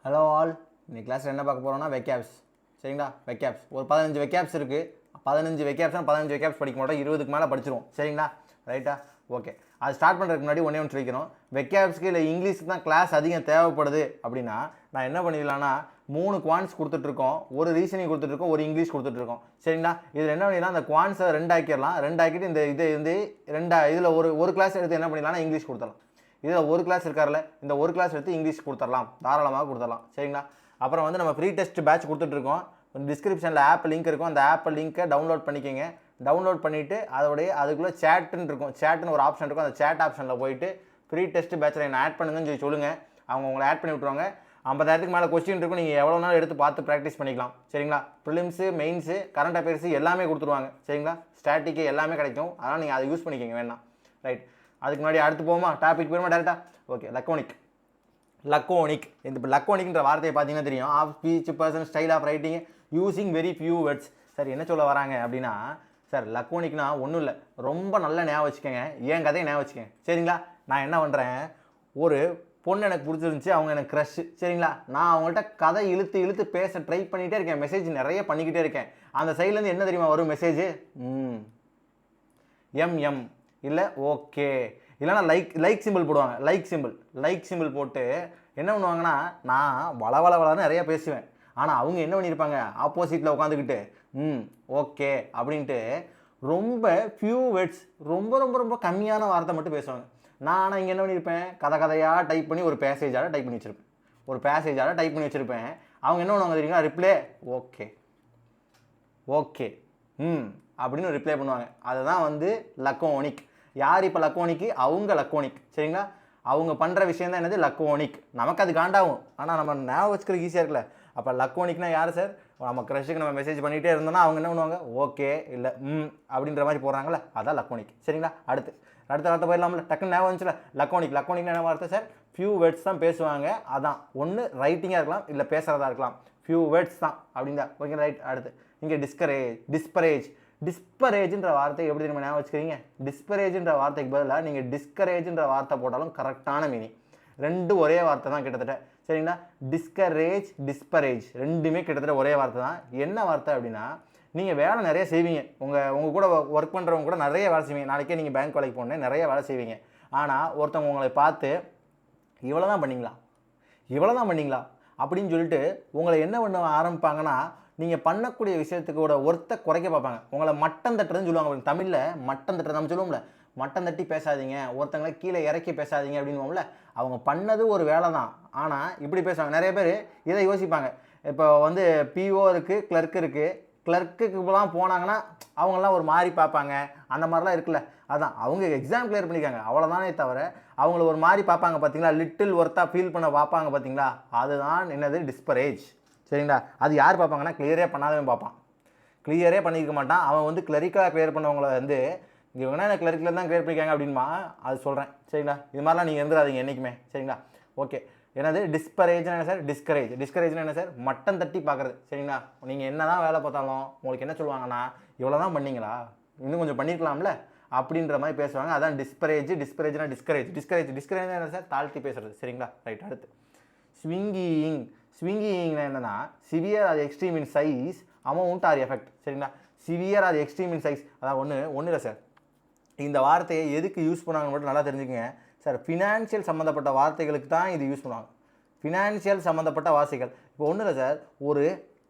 Hello all, இந்த கிளாஸில் என்ன பார்க்க போகிறோம்னா வெக்கேப்ஸ். சரிங்களா? வெக்கேப்ஸ் ஒரு 15 வெக்கேப்ஸ் இருக்குது. 15 வெக்கேப்ஸ்னால் 15 வெக்கேப்ஸ் படிக்க மாட்டோம், 20க்கு மேலே படிச்சிருவோம். சரிங்களா? ரைட்டா? ஓகே. அது ஸ்டார்ட் பண்ணுறதுக்கு முன்னாடி ஒன்றே ஒன்று சொல்லிக்கிறோம். வெக்கேப்ஸ்க்கு இல்லை இங்கிலீஷ்க்கு தான் கிளாஸ் அதிகம் தேவைப்படுது அப்படின்னா நான் என்ன பண்ணிடலாம்னா 3 குவான்ஸ் கொடுத்துட்ருக்கோம், ஒரு ரீசனிங் கொடுத்துட்ருக்கோம், ஒரு இங்கிலீஷ் கொடுத்துட்ருக்கோம். சரிங்களா? இதில் என்ன பண்ணிடலாம், அந்த குவான்ஸை 2 ஆக்கிடலாம். 2 ஆக்கிட்டு இந்த இதில் ஒரு கிளாஸ் எடுத்து என்ன பண்ணிடலாம்னா இங்கிலீஷ் கொடுத்துடலாம். இதில் ஒரு கிளாஸ் இருக்கார்ல, இந்த ஒரு கிளாஸ் எடுத்து இங்கிலீஷ் கொடுத்துடலாம், தாராளமாக கொடுத்துடலாம். சரிங்களா? அப்புறம் வந்து நம்ம ஃப்ரீ டெஸ்ட் பேட்ச் கொடுத்துட்ருக்கோம். டிஸ்கிரிப்ஷனில் ஆப் லிங்க் இருக்கும், அந்த ஆப் லிங்க்கை டவுன்லோட் பண்ணிக்கோங்க. டவுன்லோட் பண்ணிவிட்டு அதுக்குள்ளே சேட்டுன்னு இருக்கும், சேட்டுன்னு ஒரு ஆப்ஷன் இருக்கும். அந்த சேட் ஆப்ஷனில் போயிட்டு ஃப்ரீ டெஸ்ட் பேட்சில் என்ன ஆட் பண்ணுங்கன்னு சொல்லுங்கள். அவங்க உங்களை ஆட் பண்ணி விட்ருவாங்க. 50,000க்கு மேலே கொஸ்டின் இருக்கும், நீங்கள் எவ்வளோ நாள் எடுத்து பார்த்து ப்ராக்டிஸ் பண்ணிக்கலாம். சரிங்களா? ப்ரிலிம்ஸு, மெயின்ஸு, கரண்ட் அஃபேர்ஸு எல்லாமே கொடுத்துருவாங்க. சரிங்களா? ஸ்டாட்டிக்கு எல்லாமே கிடைக்கும். அதனால் நீங்கள் அதை யூஸ் பண்ணிக்கோங்க வேணாம். ரைட். அதுக்கு முன்னாடி அடுத்து போமா, டாபிக் போயிருமா டேரெக்டாக? ஓகே. லக்கோனிக் இந்த இப்போ லக்கோனிக்ன்ற வார்த்தையை பார்த்தீங்கன்னா தெரியும். Of speech, person, style of writing using very few words. Sir என்ன சொல்ல வராங்க அப்படின்னா, சார் லக்கோனிக்னா ஒன்றும் இல்லை, ரொம்ப நல்லா ஞாபகம் வச்சுக்கோங்க, என் கதையை ஞாபகம் வச்சுக்கோங்க. சரிங்களா? நான் என்ன பண்ணுறேன், ஒரு பொண்ணு எனக்கு பிடிச்சிருந்துச்சி, அவங்க எனக்கு க்ரஷ். சரிங்களா? நான் அவங்கள்ட்ட கதை இழுத்து பேச ட்ரை பண்ணிகிட்டே இருக்கேன், மெசேஜ் நிறைய பண்ணிக்கிட்டே இருக்கேன். அந்த சைட்லேருந்து என்ன தெரியுமா வரும் மெசேஜ்? எம் இல்லை ஓகே, இல்லைனா லைக் சிம்பிள் போடுவாங்க. லைக் சிம்பிள் போட்டு என்ன பண்ணுவாங்கன்னா, நான் வளன்னு நிறையா பேசுவேன். ஆனால் அவங்க என்ன பண்ணியிருப்பாங்க, ஆப்போசிட்டில் உட்காந்துக்கிட்டு ஓகே அப்படின்ட்டு ரொம்ப ஃபியூ வேர்ட்ஸ், ரொம்ப ரொம்ப ரொம்ப கம்மியான வார்த்தை மட்டும் பேசுவாங்க. நான் ஆனால் இங்கே என்ன பண்ணியிருப்பேன், கதையாக டைப் பண்ணி ஒரு பேசேஜாக டைப் பண்ணி வச்சுருப்பேன். அவங்க என்ன பண்ணுவாங்க தெரியுங்களா, ரிப்ளே ஓகே அப்படின்னு ரிப்ளை பண்ணுவாங்க. அதுதான் வந்து லக்கோனிக். யார் இப்போ லக்கோனிக்கு? அவங்க லக்கோனிக். சரிங்களா? அவங்க பண்ணுற விஷயம் தான் என்னது, லக்கோனிக். நமக்கு அது காண்டாகும், ஆனால் நம்ம ஞாபகம் வச்சுக்கிறது ஈஸியாக இருக்குல்ல. அப்போ லக்கோனிக்னா யார் சார்? நம்ம க்ரஷுக்கு நம்ம மெசேஜ் பண்ணிகிட்டே இருந்தோம்னா அவங்க என்ன பண்ணுவாங்க, ஓகே இல்லை அப்படின்ற மாதிரி போடுறாங்களே, அதான் லக்கோனிக். சரிங்களா? அடுத்த வார்த்தை போயிடலாம்ல, டக்குன்னு ஞாபகம் வந்துச்சுல. லக்கோனிக்னா என்ன வார்த்தை சார்? ஃபியூ வேர்ட்ஸ் தான் பேசுவாங்க. அதான் ஒன்று ரைட்டிங்காக இருக்கலாம், இல்லை பேசுகிறதா இருக்கலாம். ஃபியூ வேர்ட்ஸ் தான் அப்படின்னா ஓகே. ரைட். அடுத்து இங்கே டிஸ்பரேஜ்ன்ற வார்த்தை எப்படி நம்ம ஞாபகம் வச்சுக்கிறீங்க? டிஸ்பரேஜ்ன்ற வார்த்தைக்கு பதிலாக நீங்கள் டிஸ்கரேஜ்ன்ற வார்த்தை போட்டாலும் கரெக்டான மீனிங். ரெண்டும் ஒரே வார்த்தை தான் கிட்டத்தட்ட. சரிங்களா? டிஸ்பரேஜ் ரெண்டுமே கிட்டத்தட்ட ஒரே வார்த்தை தான். என்ன வார்த்தை அப்படின்னா, நீங்கள் வேலை நிறைய செய்வீங்க, உங்கள் கூட ஒர்க் பண்ணுறவங்க கூட நிறைய வேலை செய்வீங்க. நாளைக்கே நீங்கள் பேங்க் வேலைக்கு போனேன், நிறைய வேலை செய்வீங்க. ஆனால் ஒருத்தவங்க உங்களை பார்த்து இவ்வளோ தான் பண்ணீங்களா அப்படின்னு சொல்லிட்டு உங்களை என்ன பண்ண ஆரம்பிப்பாங்கன்னா, நீங்கள் பண்ணக்கூடிய விஷயத்துக்கூட ஒருத்த குறைக்க பார்ப்பாங்க. உங்களை மட்டம் தட்டுறதுன்னு சொல்லுவாங்க. தமிழில் மட்டம் தட்டுறது நம்ம சொல்லுவோம்ல, மட்டம் தட்டி பேசாதீங்க, ஒருத்தங்களை கீழே இறக்கி பேசாதீங்க அப்படின்வோம்ல. அவங்க பண்ணது ஒரு வேலை தான், ஆனால் இப்படி பேசுவாங்க. நிறைய பேர் இதை யோசிப்பாங்க. இப்போ வந்து பிஓ இருக்குது, கிளர்க்குலாம் போனாங்கன்னா அவங்களாம் ஒரு மாதிரி பார்ப்பாங்க, அந்த மாதிரிலாம் இருக்குல்ல. அதான் அவங்க எக்ஸாம் கிளியர் பண்ணிக்காங்க, அவ்வளோதானே தவிர அவங்கள ஒரு மாதிரி பார்ப்பாங்க பார்த்தீங்களா, லிட்டில் ஒர்த்தாக ஃபீல் பண்ண பார்ப்பாங்க பார்த்தீங்களா, அதுதான் என்னது, டிஸ்பரேஜ். சரிங்களா? அது யார் பார்ப்பாங்கன்னா, கிளியரே பண்ணாதவன் பார்ப்பான். கிளியரே பண்ணியிருக்க மாட்டான் அவன். வந்து கிளரிக்கலாக கிளியர் பண்ணவங்கள வந்து இவங்கன்னா எனக்கு கிளரிக்கில் தான் கிளியர் பண்ணிக்காங்க அப்படின்மா, அது சொல்கிறேன். சரிங்களா? இது மாதிரிலாம் நீங்கள் இருந்துடாதீங்க என்றைக்குமே. சரிங்களா? ஓகே. என்னது டிஸ்பரேஜ்னா என்ன சார்? டிஸ்கரேஜ்னா என்ன சார்? மட்டம் தட்டி பார்க்குறது. சரிங்களா? நீங்கள் என்ன தான் வேலை பார்த்தாலும் உங்களுக்கு என்ன சொல்லுவாங்கன்னா, இவ்வளோ தான் பண்ணீங்களா, இன்னும் கொஞ்சம் பண்ணியிருக்கலாம்ல அப்படின்ற மாதிரி பேசுவாங்க. அதான் டிஸ்பரேஜ்னா டிஸ்கரேஜ்னா என்ன சார்? தாழ்த்தி பேசுறது. சரிங்களா? ரைட். அடுத்து ஸ்விங்கிங்னா என்னன்னா, சிவியர் ஆர் எக்ஸ்ட்ரீம் இன் சைஸ், அமௌண்ட் ஆர் எஃபெக்ட். சரிங்களா? சிவியர் ஆர் எக்ஸ்ட்ரீம் இன் சைஸ், அதான் ஒன்று இல்லை சார். இந்த வார்த்தையை எதுக்கு யூஸ் பண்ணாங்கன்னு மட்டும் நல்லா தெரிஞ்சுக்கங்க சார். ஃபினான்ஷியல் சம்மந்தப்பட்ட வார்த்தைகளுக்கு தான் இது யூஸ் பண்ணுவாங்க. ஃபினான்ஷியல் சம்மந்தப்பட்ட வார்த்தைகள். இப்போ ஒன்றும் இல்லை சார், ஒரு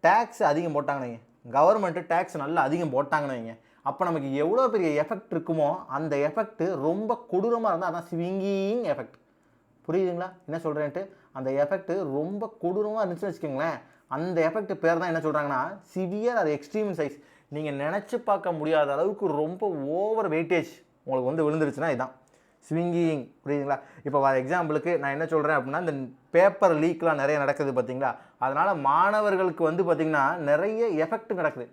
டேக்ஸ் அதிகம் போட்டாங்கன்னு வைங்க, கவர்மெண்ட்டு டேக்ஸ் நல்லா அதிகம் போட்டாங்கன்னு வைங்க, அப்போ நமக்கு எவ்வளோ பெரிய எஃபெக்ட் இருக்குமோ அந்த எஃபெக்ட் ரொம்ப கொடூரமாக இருந்தால் அதான் ஸ்விங்கிங் எஃபெக்ட். புரியுதுங்களா என்ன சொல்கிறேன்ட்டு? அந்த எஃபெக்ட் ரொம்ப கொடூரமாக இருந்துச்சுன்னு வச்சுக்கோங்களேன், அந்த எஃபெக்ட் பேர் தான் என்ன சொல்கிறாங்கன்னா சிவியர் அது எக்ஸ்ட்ரீம் சைஸ். நீங்கள் நினச்சி பார்க்க முடியாத அளவுக்கு ரொம்ப ஓவர் வெயிட்டேஜ் உங்களுக்கு வந்து விழுந்துருச்சுன்னா இதுதான் ஸ்விங்கிங். புரியுதுங்களா? இப்போ எக்ஸாம்பிளுக்கு நான் என்ன சொல்கிறேன் அப்படின்னா, இந்த பேப்பர் லீக்லாம் நிறைய நடக்குது பார்த்தீங்களா, அதனால் மாணவர்களுக்கு வந்து பார்த்திங்கன்னா நிறைய எஃபெக்ட் நடக்குது,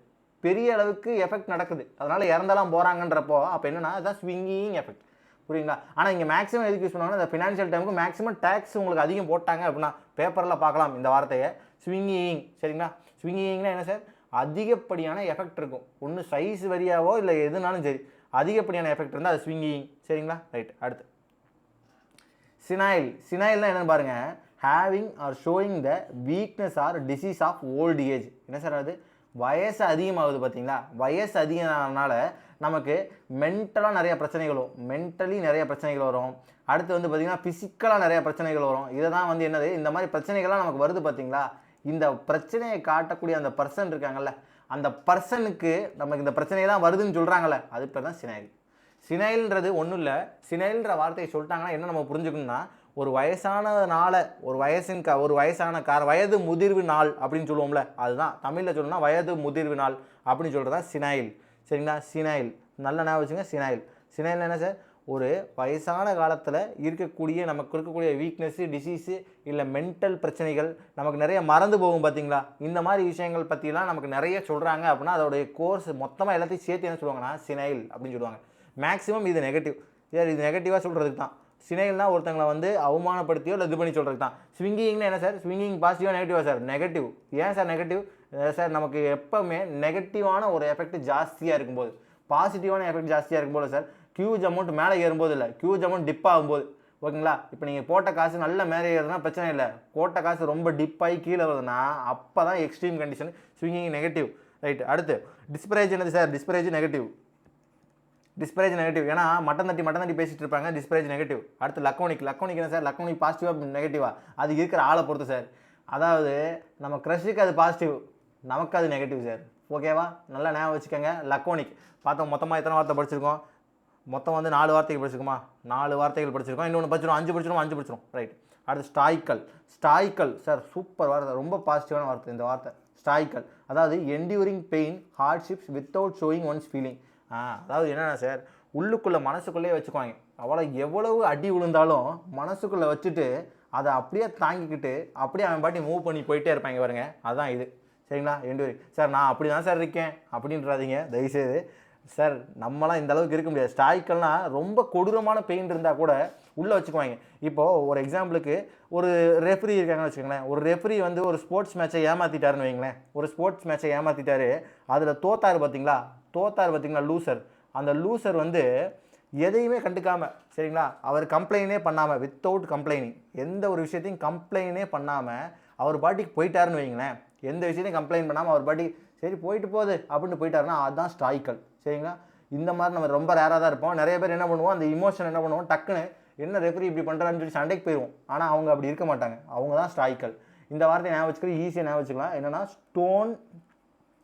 பெரிய அளவுக்கு எஃபெக்ட் நடக்குது, அதனால் இறந்தெல்லாம் போகிறாங்கன்றப்போ அப்போ என்னென்னா அதுதான் ஸ்விங்கிங் எஃபெக்ட். புரியுங்களா? ஆனால் இங்கே மேக்ஸிமம் எதுக்கு யூஸ் பண்ணுவாங்கன்னா, இந்த ஃபினான்ஷியல் டைமுக்கு மேக்ஸிமம் டேக்ஸ் உங்களுக்கு அதிகம் போட்டாங்க அப்படின்னா பேப்பரில் பார்க்கலாம் இந்த வார்த்தையை, ஸ்விங்கிங். சரிங்களா? ஸ்விங்கிங்னா என்ன சார்? அதிகப்படியான எஃபெக்ட் இருக்கும். ஒன்று சைஸ் வரியாவோ இல்லை எதுனாலும் சரி, அதிகப்படியான எஃபெக்ட் இருந்தால் அது ஸ்விங்கிங். சரிங்களா? ரைட். அடுத்து சினாயில்னா என்னென்னு பாருங்கள். Having or showing the weakness or disease of old age. என்ன சார் அது? வயசு அதிகமாகுது பார்த்தீங்களா, வயசு அதிகமானால நமக்கு மென்டலாக நிறைய பிரச்சனைகள் வரும், மென்டலி நிறைய பிரச்சனைகள் வரும். அடுத்து வந்து பார்த்திங்கன்னா ஃபிசிக்கலாக நிறைய பிரச்சனைகள் வரும். இதை தான் வந்து என்னது, இந்த மாதிரி பிரச்சனைகள்லாம் நமக்கு வருது பார்த்தீங்களா, இந்த பிரச்சனையை காட்டக்கூடிய அந்த பர்சன் இருக்காங்கல்ல, அந்த பர்சனுக்கு நமக்கு இந்த பிரச்சனையெல்லாம் வருதுன்னு சொல்கிறாங்கல்ல, அது பேர் தான் சினைல். சினைல்ன்றது ஒன்றும் இல்லை. சினைல்ன்ற வார்த்தையை சொல்லிட்டாங்கன்னா என்ன நம்ம புரிஞ்சுக்கணும்னா, ஒரு வயசானதுனால ஒரு வயசான வயது முதிர்வு நாள் அப்படின்னு சொல்லுவோம்ல, அதுதான் தமிழில் சொல்லணும்னா வயது முதிர்வு நாள் அப்படின்னு சொல்கிறது தான் சினைல். சரிங்களா? சினைல் நல்ல ஞாபகம் வச்சுங்க. சினைல் சினைல் என்ன சார்? ஒரு வயசான காலத்தில் நமக்கு இருக்கக்கூடிய வீக்னஸ்ஸு, டிசீஸு, இல்லை மென்டல் பிரச்சனைகள், நமக்கு நிறைய மறந்து போகும் பார்த்தீங்களா, இந்த மாதிரி விஷயங்கள் பற்றிலாம் நமக்கு நிறைய சொல்கிறாங்க அப்படின்னா அதோடைய கோர்ஸ் மொத்தமாக எல்லாத்தையும் சேர்த்து என்ன சொல்லுவாங்கன்னா சினைல் அப்படின்னு சொல்லுவாங்க. மேக்ஸிமம் இது நெகட்டிவ். சார் இது நெகட்டிவாக சொல்கிறதுக்கு தான். சினைல்னா ஒருத்தங்களை வந்து அவமானப்படுத்தியோ இல்லை இது பண்ணி சொல்கிறது தான். ஸ்விங்கிங்னா என்ன சார்? ஸ்விங்கிங் பாசிட்டிவாக நெகட்டிவாக சார்? நெகட்டிவ். ஏன் சார் நெகட்டிவ்? சார் நமக்கு எப்போவுமே நெகட்டிவான ஒரு எஃபெக்ட் ஜாஸ்தியாக இருக்கும்போது, பாசிட்டிவான எஃபெக்ட் ஜாஸ்தியாக இருக்கும்போது சார், ஹியூஜ் அமௌண்ட் மேலே ஏறும்போது இல்லை, ஹியூஜ் அமௌண்ட் டிப் ஆகும்போது, ஓகேங்களா? இப்போ நீங்கள் போட்ட காசு நல்ல மேலே ஏறுதுன்னா பிரச்சனை இல்லை, போட்ட காசு ரொம்ப டிப் ஆகி கீழே வருதுன்னா அப்போ தான் extreme condition. Swinging negative. Right. அடுத்து டிஸ்பரேஜ் என்னது சார்? டிஸ்பரேஜ் நெகட்டிவ். டிஸ்பரேஜ் நெகட்டிவ். ஏன்னா மட்டன் தட்டி பேசிட்டு இருப்பாங்க. டிஸ்பரேஜ் நெகட்டிவ். அடுத்து லக்கோனிக் என்ன சார்? லக்கோனிக் பாசிட்டிவாக நெகட்டிவா? அது இருக்கிற ஆளை பொறுத்து சார். அதாவது நம்ம க்ரஷுக்கு அது பாசிட்டிவ், நமக்கு அது நெகட்டிவ் சார். ஓகேவா? நல்லா ஞாபகம் வச்சுக்கோங்க. லக்கோனிக் பார்த்தோம். மொத்தமாக எத்தனை வார்த்தை படிச்சிருக்கோம்? மொத்தம் வந்து 4 வார்த்தைகள் படிச்சிருக்குமா? 4 வார்த்தைகள் படிச்சிருக்கோம். இன்னொன்று படிச்சிடும், 5 படிச்சிடும். ரைட். அடுத்து ஸ்டாய்க்கல் சார், சூப்பர் வார்த்தை, ரொம்ப பாசிட்டிவான வார்த்தை இந்த வார்த்தை. ஸ்டாய்க்கல் அதாவது enduring pain hardships without showing once feeling. அதாவது என்னென்னா சார், உள்ளுக்குள்ளே மனசுக்குள்ளேயே வச்சுக்குவாங்க. எவ்வளவு அடி விழுந்தாலும் மனசுக்குள்ளே வச்சுட்டு அதை அப்படியே தாங்கிக்கிட்டு அப்படியே அவன் பாட்டி மூவ் பண்ணி போயிட்டே இருப்பாங்க பாருங்க. அதுதான் இது. சரிங்களா? என்டியூரிங். சார் நான் அப்படி தான் சார் இருக்கேன் அப்படின்றாதீங்க தயவுசெய்து. சார் நம்மளாம் இந்த அளவுக்கு இருக்க முடியாது. ஸ்டாய்க்கல்னால் ரொம்ப கொடூரமான பெயின் இருந்தால் கூட உள்ளே வச்சுக்குவாங்க. இப்போது ஒரு எக்ஸாம்பிளுக்கு ஒரு ரெஃப்ரி இருக்காங்கன்னு வச்சுக்கோங்களேன். ஒரு ரெஃப்ரி வந்து ஒரு ஸ்போர்ட்ஸ் மேட்சை ஏமாற்றிட்டாருன்னு வைங்களேன். ஒரு ஸ்போர்ட்ஸ் மேட்சை ஏமாற்றிட்டாரு, அதில் தோத்தார் பார்த்தீங்களா, லூசர். அந்த லூசர் வந்து எதையுமே கண்டுக்காமல், சரிங்களா, அவர் கம்ப்ளைனே பண்ணாமல், வித்தவுட் கம்ப்ளைனிங், எந்த ஒரு விஷயத்தையும் கம்ப்ளைனே பண்ணாமல் அவர் பாட்டிக்கு போயிட்டாருன்னு வைங்களேன். எந்த விஷயத்தையும் கம்ப்ளைண்ட் பண்ணாமல் அவர் பாட்டி சரி போயிட்டு போகுது அப்படின்னு போயிட்டாருன்னா அதுதான் ஸ்டாய்க்கல். சரிங்களா? இந்த மாதிரி நம்ம ரொம்ப ரேராக தான் இருப்போம். நிறைய பேர் என்ன பண்ணுவோம், அந்த இமோஷன் என்ன பண்ணுவோம், டக்குன்னு என்ன ரெஃப்ரி இப்படி பண்ணுறான்னு சொல்லி சண்டைக்கு போயிடுவோம். ஆனால் அவங்க அப்படி இருக்க மாட்டாங்க. அவங்க தான் ஸ்டாய்க்கல். இந்த வார்த்தையை ஞாபகம் வச்சுக்கிறது ஈஸியாக ஞாபகம் வச்சுக்கலாம். என்னென்னா ஸ்டோன்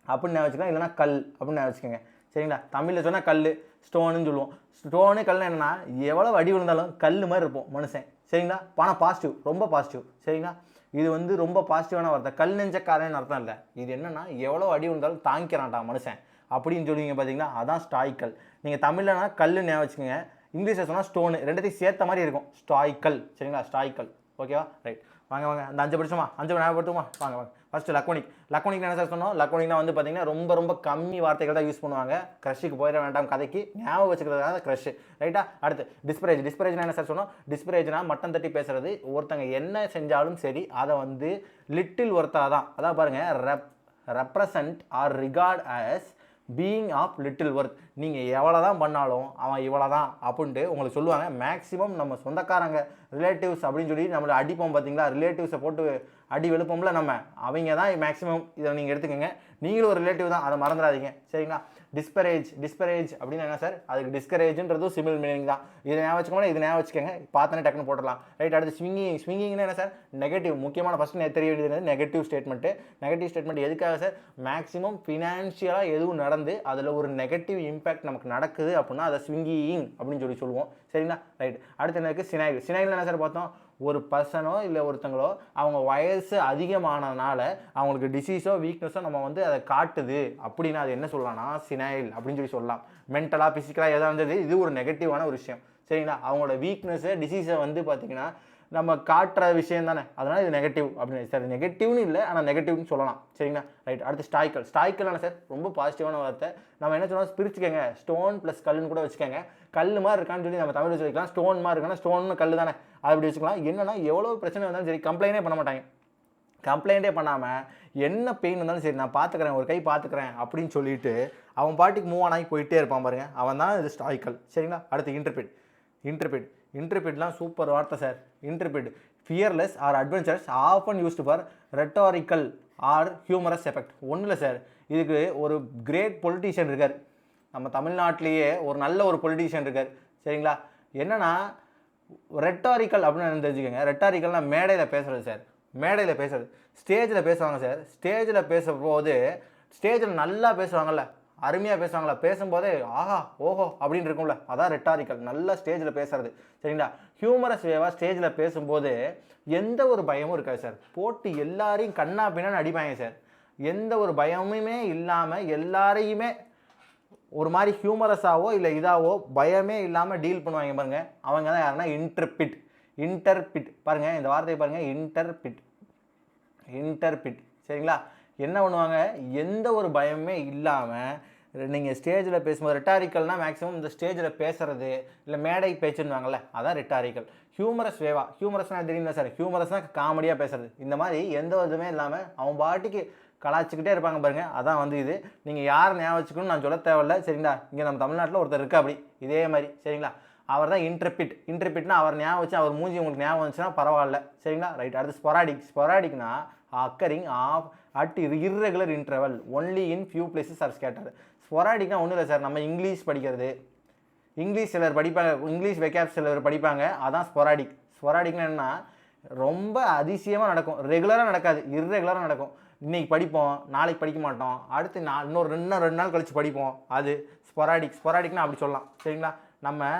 அப்படின்னு ஞாபகம் வச்சுக்கலாம், இல்லைனா கல் அப்படின்னு ஞாபகம் வச்சுக்கோங்க. சரிங்களா? தமிழில் சொன்னால் கல், ஸ்டோனுன்னு சொல்லுவோம். ஸ்டோனு கல் என்னென்னா எவ்வளோ அடி விழுந்தாலும் கல் மாதிரி இருப்போம் மனுஷன். சரிங்களா? பணம் பாசிட்டிவ், ரொம்ப பாசிட்டிவ். சரிங்களா? இது வந்து ரொம்ப பாசிட்டிவான வார்த்தை. கல் நெஞ்சக்காரன்னு அர்த்தம் இல்லை. இது என்னென்னா எவ்வளோ அடி விழுந்தாலும் தாங்கிக்கிறான்டா மனுஷன் அப்படின்னு சொல்லுவீங்க பார்த்தீங்களா, அதான் ஸ்டாய்க்கல். நீங்கள் தமிழ்லனா கல் ஞாபகம் வச்சுக்கோங்க, இங்கிலீஷில் சொன்னால் ஸ்டோனு, ரெண்டுத்தையும் சேர்த்த மாதிரி இருக்கும். ஸ்டாய்க்கல். சரிங்களா? ஸ்டாய்க்கல். ஓகேவா? ரைட். வாங்க அந்த 5 படிச்சோமா? 5 ஞாபகப்படுத்துமா? வாங்க. ஃபஸ்ட்டு லக்கோனிக் என்ன சார் சொன்னோம்? லக்கோனிக்னா வந்து பார்த்தீங்கன்னா ரொம்ப கம்மி வார்த்தைகள் தான் யூஸ் பண்ணுவாங்க. க்ரஷுக்கு போயிட வேண்டாம், கதைக்கு ஞாபகம் வச்சுக்கிறதுனால க்ரஷ். ரைட்டா? அடுத்து டிஸ்பரேஜ்னா என்ன சார் சொன்னோம்? டிஸ்பரேஜ்னா மட்டம் தட்டி பேசுறது. ஒருத்தங்க என்ன செஞ்சாலும் சரி அதை வந்து லிட்டில் ஒருத்தா தான், அதான் பாருங்கள், represent or regard as being of little worth. நீங்கள் எவ்வளோ தான் பண்ணாலும் அவன் இவ்வளோ தான் அப்படின்ட்டு உங்களுக்கு சொல்லுவாங்க. மேக்ஸிமம் நம்ம சொந்தக்காரங்க, ரிலேட்டிவ்ஸ் அப்படின்னு சொல்லி நம்மளை அடிப்போம் பார்த்தீங்களா, ரிலேட்டிவ்ஸை போட்டு அடி வெளுப்போம்ல நம்ம, அவங்க தான் மேக்ஸிமம். இதை நீங்கள் எடுத்துக்கோங்க. நீங்களும் ஒரு ரிலேட்டிவ் தான், அதை மறந்துடாதீங்க. சரிங்களா? டிஸ்பரேஜ் அப்படின்னு என்ன சார்? அதுக்கு டிஸ்கரேஜ்ன்றதும் சிமில் மீனிங் தான். இதை ஞாபகம் வச்சுக்கோங்க, இது ஞாபகம் வச்சுக்கோங்க, பார்த்தோன்னே டக்குன்னு போட்டுடலாம். ரைட். அடுத்து ஸ்விங்கிங்னா என்ன சார்? நெகட்டிவ். முக்கியமான ஃபஸ்ட்டு தெரிய வேண்டியது நெகட்டிவ் ஸ்டேட்மெண்ட் எதுக்காக சார்? மேக்ஸிமம் ஃபினான்ஷியலாக எதுவும் நடந்து அதில் ஒரு நெகட்டிவ் இம்பேக்ட் நமக்கு நடக்குது அப்படின்னா அதை ஸ்விங்கிங் அப்படின்னு சொல்லி சொல்லுவோம். சரிங்களா? ரைட். அடுத்து என்ன இருக்குது? சினைல் என்ன சார் பார்த்தோம்? ஒரு பர்சனோ இல்லை ஒருத்தங்களோ அவங்க வயசு அதிகமானதுனால அவங்களுக்கு டிசீஸோ வீக்னஸோ நம்ம வந்து அதை காட்டுது அப்படின்னா அது என்ன சொல்லலாம்னா சினைல் அப்படின்னு சொல்லி சொல்லலாம். மென்டலாக ஃபிசிக்கலாக எதாவது இருந்தது, இது ஒரு நெகட்டிவான ஒரு விஷயம். சரிங்களா? அவங்களோட வீக்னஸை டிசீஸை வந்து பார்த்திங்கன்னா நம்ம காட்டுற விஷயம் தானே, அதனால் இது நெகட்டிவ் அப்படின்னு. சார் நெகட்டிவ்னு இல்லை, ஆனால் நெகட்டிவ்னு சொல்லலாம். சரிங்களா? ரைட். அடுத்து ஸ்டாய்க்கல் சார் ரொம்ப பாசிட்டிவான வார்த்தை. நம்ம என்ன சொல்லலாம், பிரிச்சுக்கோங்க, ஸ்டோன் ப்ளஸ் கல்லுன்னு கூட வச்சுக்கோங்க. கல் மாதிரி இருக்கான்னு சொல்லி நம்ம தமிழ் வச்சுக்கலாம். ஸ்டோன் மாதிரி இருக்கான்னா ஸ்டோன்னு கல் தானே, அது அப்படி வச்சுக்கலாம். என்னென்னா எவ்வளோ பிரச்சனை வந்தாலும் சரி கம்ப்ளைண்டே பண்ண மாட்டாங்க. கம்ப்ளைண்ட்டே பண்ணாமல் என்ன பெயின் வந்தாலும் சரி நான் பார்த்துக்கிறேன், ஒரு கை பார்த்துக்கிறேன் அப்படின்னு சொல்லிட்டு அவன் பாட்டுக்கு மூவ் ஆகி போயிட்டே இருப்பான் பாருங்கள், அவன் தான் இது ஸ்டாய்க்கல். சரிங்களா? அடுத்து இன்டர்பிரேட்லாம் சூப்பர் வார்த்தை sir. Intrepid fearless or adventurous often used for rhetorical or humorous effect. ஒன்றும் இல்லை சார், இதுக்கு ஒரு கிரேட் பொலிட்டீஷியன் இருக்கார் நம்ம தமிழ்நாட்டிலேயே, ஒரு நல்ல ஒரு பொலிட்டீஷியன் இருக்கார் சரிங்களா. என்னென்னா ரெட்டாரிக்கல் அப்படின்னு தெரிஞ்சுக்கோங்க. ரெட்டாரிக்கல்னால் மேடையில் பேசுகிறது சார், மேடையில் பேசுகிறது. ஸ்டேஜில் பேசுவாங்க சார், ஸ்டேஜில் பேசும்போது ஸ்டேஜில் நல்லா பேசுவாங்கல்ல, அருமையாக பேசுவாங்களா, பேசும்போதே ஆஹா ஓஹோ அப்படின்னு இருக்கும்ல, அதான் ரெட்டாரிக்கல், நல்ல ஸ்டேஜில் பேசுறது சரிங்களா. ஹியூமரஸ் வேவாக ஸ்டேஜில் பேசும்போது எந்த ஒரு பயமும் இருக்காது சார், போட்டு எல்லாரையும் கண்ணா பின்னான்னு அடிப்பாங்க சார். எந்த ஒரு பயமுமே இல்லாமல் எல்லாரையுமே ஒரு மாதிரி ஹியூமரஸாவோ இல்லை இதாவோ பயமே இல்லாமல் டீல் பண்ணுவாங்க பாருங்க. அவங்க தான் யாருன்னா இன்டர்பிட். இன்டர்பிட் பாருங்கள், இந்த வார்த்தையை பாருங்கள், இன்டர்பிட். இன்டர்பிட் சரிங்களா. என்ன பண்ணுவாங்க, எந்த ஒரு பயமே இல்லாமல் நீங்கள் ஸ்டேஜில் பேசும்போது, ரெட்டாரிக்கல்னால் மேக்ஸிமம் இந்த ஸ்டேஜில் பேசுறது இல்லை மேடை பேச்சுன்னுவாங்கள்ல, அதான் ரெட்டாரிக்கல். ஹியூமரஸ் வேவா, ஹியூமரஸ்னால் தெரியுங்களா சார், ஹியூமரஸ்னால் காமெடியாக பேசுறது. இந்த மாதிரி எந்த இதுவுமே இல்லாமல் அவன் பாட்டிக்கு கலாச்சிக்கிட்டே இருப்பாங்க பாருங்கள், அதான் வந்து இது. நீங்கள் யார் ஞாபகம் வச்சுக்கணும்னு நான் சொல்ல தேவையில்ல சரிங்களா. இங்கே நம்ம தமிழ்நாட்டில் ஒருத்தர் இருக்கா அப்படி இதே மாதிரி சரிங்களா. அவர் தான் இன்டர்பிட். இன்டர்பிட்னா அவர் ஞாபகம் வச்சு அவர் மூஞ்சி உங்களுக்கு ஞாபகம் வந்துச்சுன்னா பரவாயில்ல சரிங்களா. ரைட். அடுத்து ஸ்பொராடிக். ஸ்பொராடிக்னா occurring of at irregular interval only in few places are scattered. ஸ்பொராடிக்னா ஒன்றும் இல்லை சார், நம்ம இங்கிலீஷ் படிக்கிறது, இங்கிலீஷ் சிலர் படிப்பாங்க, இங்கிலீஷ் வெக்காப் சிலர் படிப்பாங்க, அதான் ஸ்பொராடிக். ஸ்பொராடிக்னா என்னன்னா ரொம்ப அதிசயமாக நடக்கும், ரெகுலராக நடக்காது, இர்ரெகுலராக நடக்கும். இன்றைக்கி படிப்போம், நாளைக்கு படிக்க மாட்டோம், அடுத்து இன்னொரு ரெண்டு நாள் கழித்து படிப்போம், அது ஸ்பொராடிக். ஸ்பொராடிக்னா அப்படி சொல்லலாம் சரிங்களா. நம்ம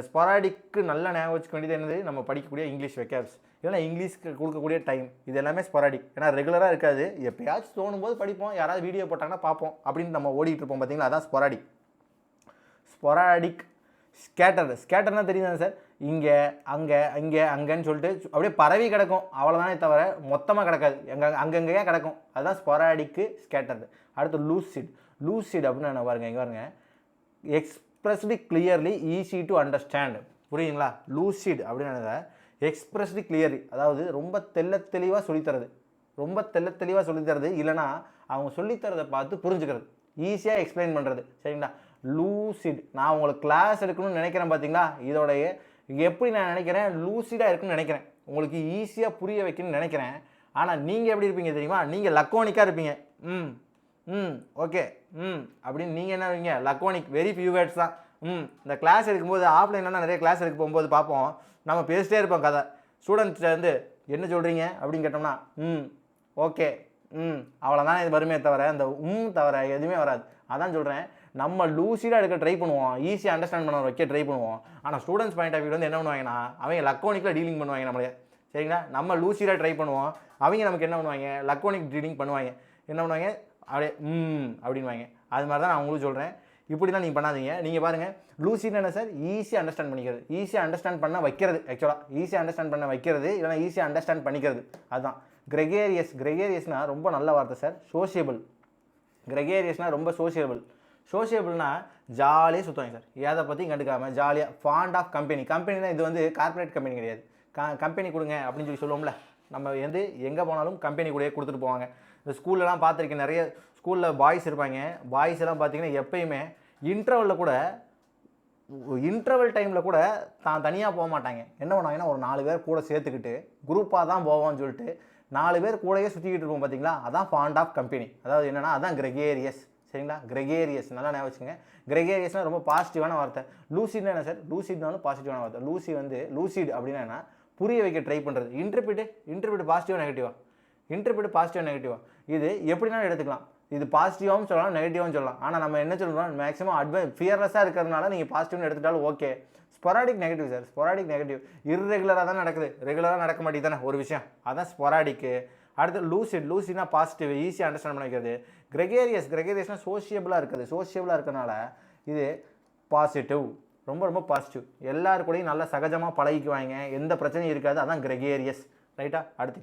ஸ்பொராடிக்கு நல்லா ஞாபகம் வச்சுக்க வேண்டியது என்னது, நம்ம படிக்கக்கூடிய இங்கிலீஷ் வெக்காப்ஸ், இல்லைனா இங்கிலீஷ்க்கு கொடுக்கக்கூடிய டைம், இது எல்லாமே ஸ்பொராடிக். ஏன்னா ரெகுலராக இருக்காது, எப்போயாச்சும் தோணும் போது படிப்போம், யாராவது வீடியோ போட்டாங்கன்னா பார்ப்போம் அப்படின்னு நம்ம ஓடிட்டு இருப்போம் பார்த்தீங்களா, அதான் ஸ்பொராடிக். ஸ்பொராடிக். ஸ்கேட்டர். ஸ்கேட்டர்னா தெரியுதாங்க சார், இங்கே அங்கே அங்கே அங்கேன்னு சொல்லிட்டு அப்படியே பரவி கிடக்கும், அவ்வளோதானே தவிர மொத்தமாக கிடக்காது, அங்கங்கேயே கிடக்கும், அதுதான் ஸ்பொராடிக்கு ஸ்கேட்டர். அடுத்து லூசிட். லூசிட் அப்படின்னு நான் பாருங்க, இங்கே பாருங்க, expressed clearly easy to understand. புரியுங்களா. லூசிட் அப்படின்னு எக்ஸ்பிரஸ்டு கிளியர்லி, அதாவது ரொம்ப தெளிவாக சொல்லித்தரது, ரொம்ப தெளிவாக சொல்லித்தரது, இல்லைனா அவங்க சொல்லித்தரதை பார்த்து புரிஞ்சுக்கிறது, ஈஸியாக எக்ஸ்பிளைன் பண்ணுறது சரிங்களா. லூசிட். நான் உங்களுக்கு கிளாஸ் எடுக்கணும்னு நினைக்கிறேன் பார்த்தீங்களா, இதோடைய எப்படி நான் நினைக்கிறேன், லூசிடாக இருக்குன்னு நினைக்கிறேன், உங்களுக்கு ஈஸியாக புரிய வைக்கணும்னு நினைக்கிறேன். ஆனால் நீங்கள் எப்படி இருப்பீங்க தெரியுமா, நீங்கள் லக்கோனிக்காக இருப்பீங்க. ஓகே அப்படின்னு நீங்கள் என்ன இருப்பீங்க, லக்கோனிக், வெரி ஃபியூ வேர்ட்ஸ் தான். இந்த கிளாஸ் எடுக்கும்போது ஆஃப்லைன்லாம் நிறைய கிளாஸ் எடுக்க போகும்போது பார்ப்போம், நம்ம பேசிட்டே இருப்போம் கதை. ஸ்டூடெண்ட்ஸ்ட்டு வந்து என்ன சொல்கிறீங்க அப்படின்னு கேட்டோம்னா ஓகே அவ்வளோதானே இது வருமே தவிர அந்த தவிர எதுவுமே வராது. அதான் சொல்கிறேன், நம்ம லூசிடாக எடுக்க ட்ரை பண்ணுவோம், ஈஸியாக அண்டர்ஸ்டாண்ட் பண்ண வைக்க ட்ரை பண்ணுவோம். ஆனால் ஸ்டூடெண்ட்ஸ் பாயிண்ட் ஆஃப் வியூ வந்து என்ன பண்ணுவாங்கன்னா, அவங்க லக்கோனிக்கில் டீலிங் பண்ணுவாங்க நம்மளே சரிங்களா. நம்ம லூசிடாக ட்ரை பண்ணுவோம், அவங்க நமக்கு என்ன பண்ணுவாங்க, லக்கோனிக் டீலிங் பண்ணுவாங்க. என்ன பண்ணுவாங்க, அப்படியே அப்படின்வாங்க. அது மாதிரி தான் நான் உங்களுக்கு சொல்கிறேன், இப்படி தான் நீங்கள் பண்ணாதீங்க. நீங்கள் பாருங்கள், லூசிட் என்ன சார், ஈஸியாக அண்டர்ஸ்டாண்ட் பண்ணிக்கிறது, ஈஸியாக அண்டர்ஸ்டாண்ட் பண்ண வைக்கிறது, ஆக்சுவலாக ஈஸியாக அண்டர்ஸ்டாண்ட் பண்ண வைக்கிறது, இல்லைனா ஈஸியாக அண்டர்ஸ்டாண்ட் பண்ணிக்கிறது, அதுதான். கிரெகேரியஸ். கிரெகேரியஸ்னால் ரொம்ப நல்ல வார்த்தை சார், சோஷியபிள். கிரெகேரியஸ்னால் ரொம்ப சோஷியபிள். சோஷியபிள்னா ஜாலியாக சுற்றுவாங்க சார், எதை பற்றியும் கண்டுக்காமல் ஜாலியாக. Fond of company. கம்பெனினா இது வந்து கார்பரேட் கம்பெனி கிடையாது, கம்பெனி கொடுங்க அப்படின்னு சொல்லி சொல்லுவோம்ல, நம்ம வந்து எங்கே போனாலும் கம்பெனி கூடயே கொடுத்துட்டு போவாங்க. இந்த ஸ்கூல்லலாம் பார்த்துருக்கேன், நிறைய ஸ்கூலில் பாய்ஸ் இருப்பாங்க, பாய்ஸ் எல்லாம் பார்த்தீங்கன்னா எப்பயுமே இன்டர்வலில் கூட, இன்டர்வல் டைமில் கூட தான் தனியாக போக மாட்டாங்க. என்ன பண்ணுவாங்கன்னா, ஒரு 4 பேர் கூட சேர்த்துக்கிட்டு குரூப்பாக தான் போவோம்னு சொல்லிட்டு 4 பேர் கூடயே சுற்றிக்கிட்டு இருப்போம் பார்த்தீங்களா, அதான் ஃபாண்ட் ஆஃப் கம்பெனி. அதாவது என்னென்னா அதான் கிரெகேரியஸ் சரிங்களா. கிரெகேரியஸ் நல்லா ஞாபகம் வச்சுங்க. கிரெகேரியஸ்னால் ரொம்ப பாசிட்டிவான வார்த்தை. லூசிட்னா என்ன சார், லூசிட்னாலும் பாசிட்டிவான வார்த்தை. லூசிட் அப்படின்னா என்ன, புரிய வைக்க ட்ரை பண்ணுறது. இன்டர்பிரிட் பாசிட்டிவாக நெகட்டிவா, இன்டர்பிரிட் பாசிட்டிவாக நெகட்டிவா, இது எப்படினாலும் எடுத்துக்கலாம். இது பாசிட்டிவாகவும் சொல்லலாம், நெகட்டிவாகவும் சொல்லலாம். ஆனால் நம்ம என்ன சொல்கிறோம், மேக்ஸிமம் ஃபியர்லெஸ்ஸாக இருக்கிறதுனால நீங்கள் பாசிட்டிவ்னு எடுத்துட்டாலும் okay. Sporadic negative sir, sporadic negative, இர்ரெகுலராக தான் நடக்குது, ரெகுலராக நடக்க மாட்டேங்குது தானே ஒரு விஷயம், அதான் ஸ்பொராடிக்கு. அடுத்து லூசிட்னா பாசிட்டிவ், ஈஸியாக அண்டர்ஸ்டாண்ட் பண்ணிக்கிறது. கிரெகேரியஸ்னால் சோஷியபிளாக இருக்குது, சோஷியபிளாக இருக்கிறனால இது பாசிட்டிவ், ரொம்ப ரொம்ப பாசிட்டிவ், எல்லாரு கூடயும் நல்லா சகஜமாக பழகிக்குவாங்க, எந்த பிரச்சனையும் இருக்காது, அதான் கிரெகேரியஸ் ரைட்டா. அடுத்து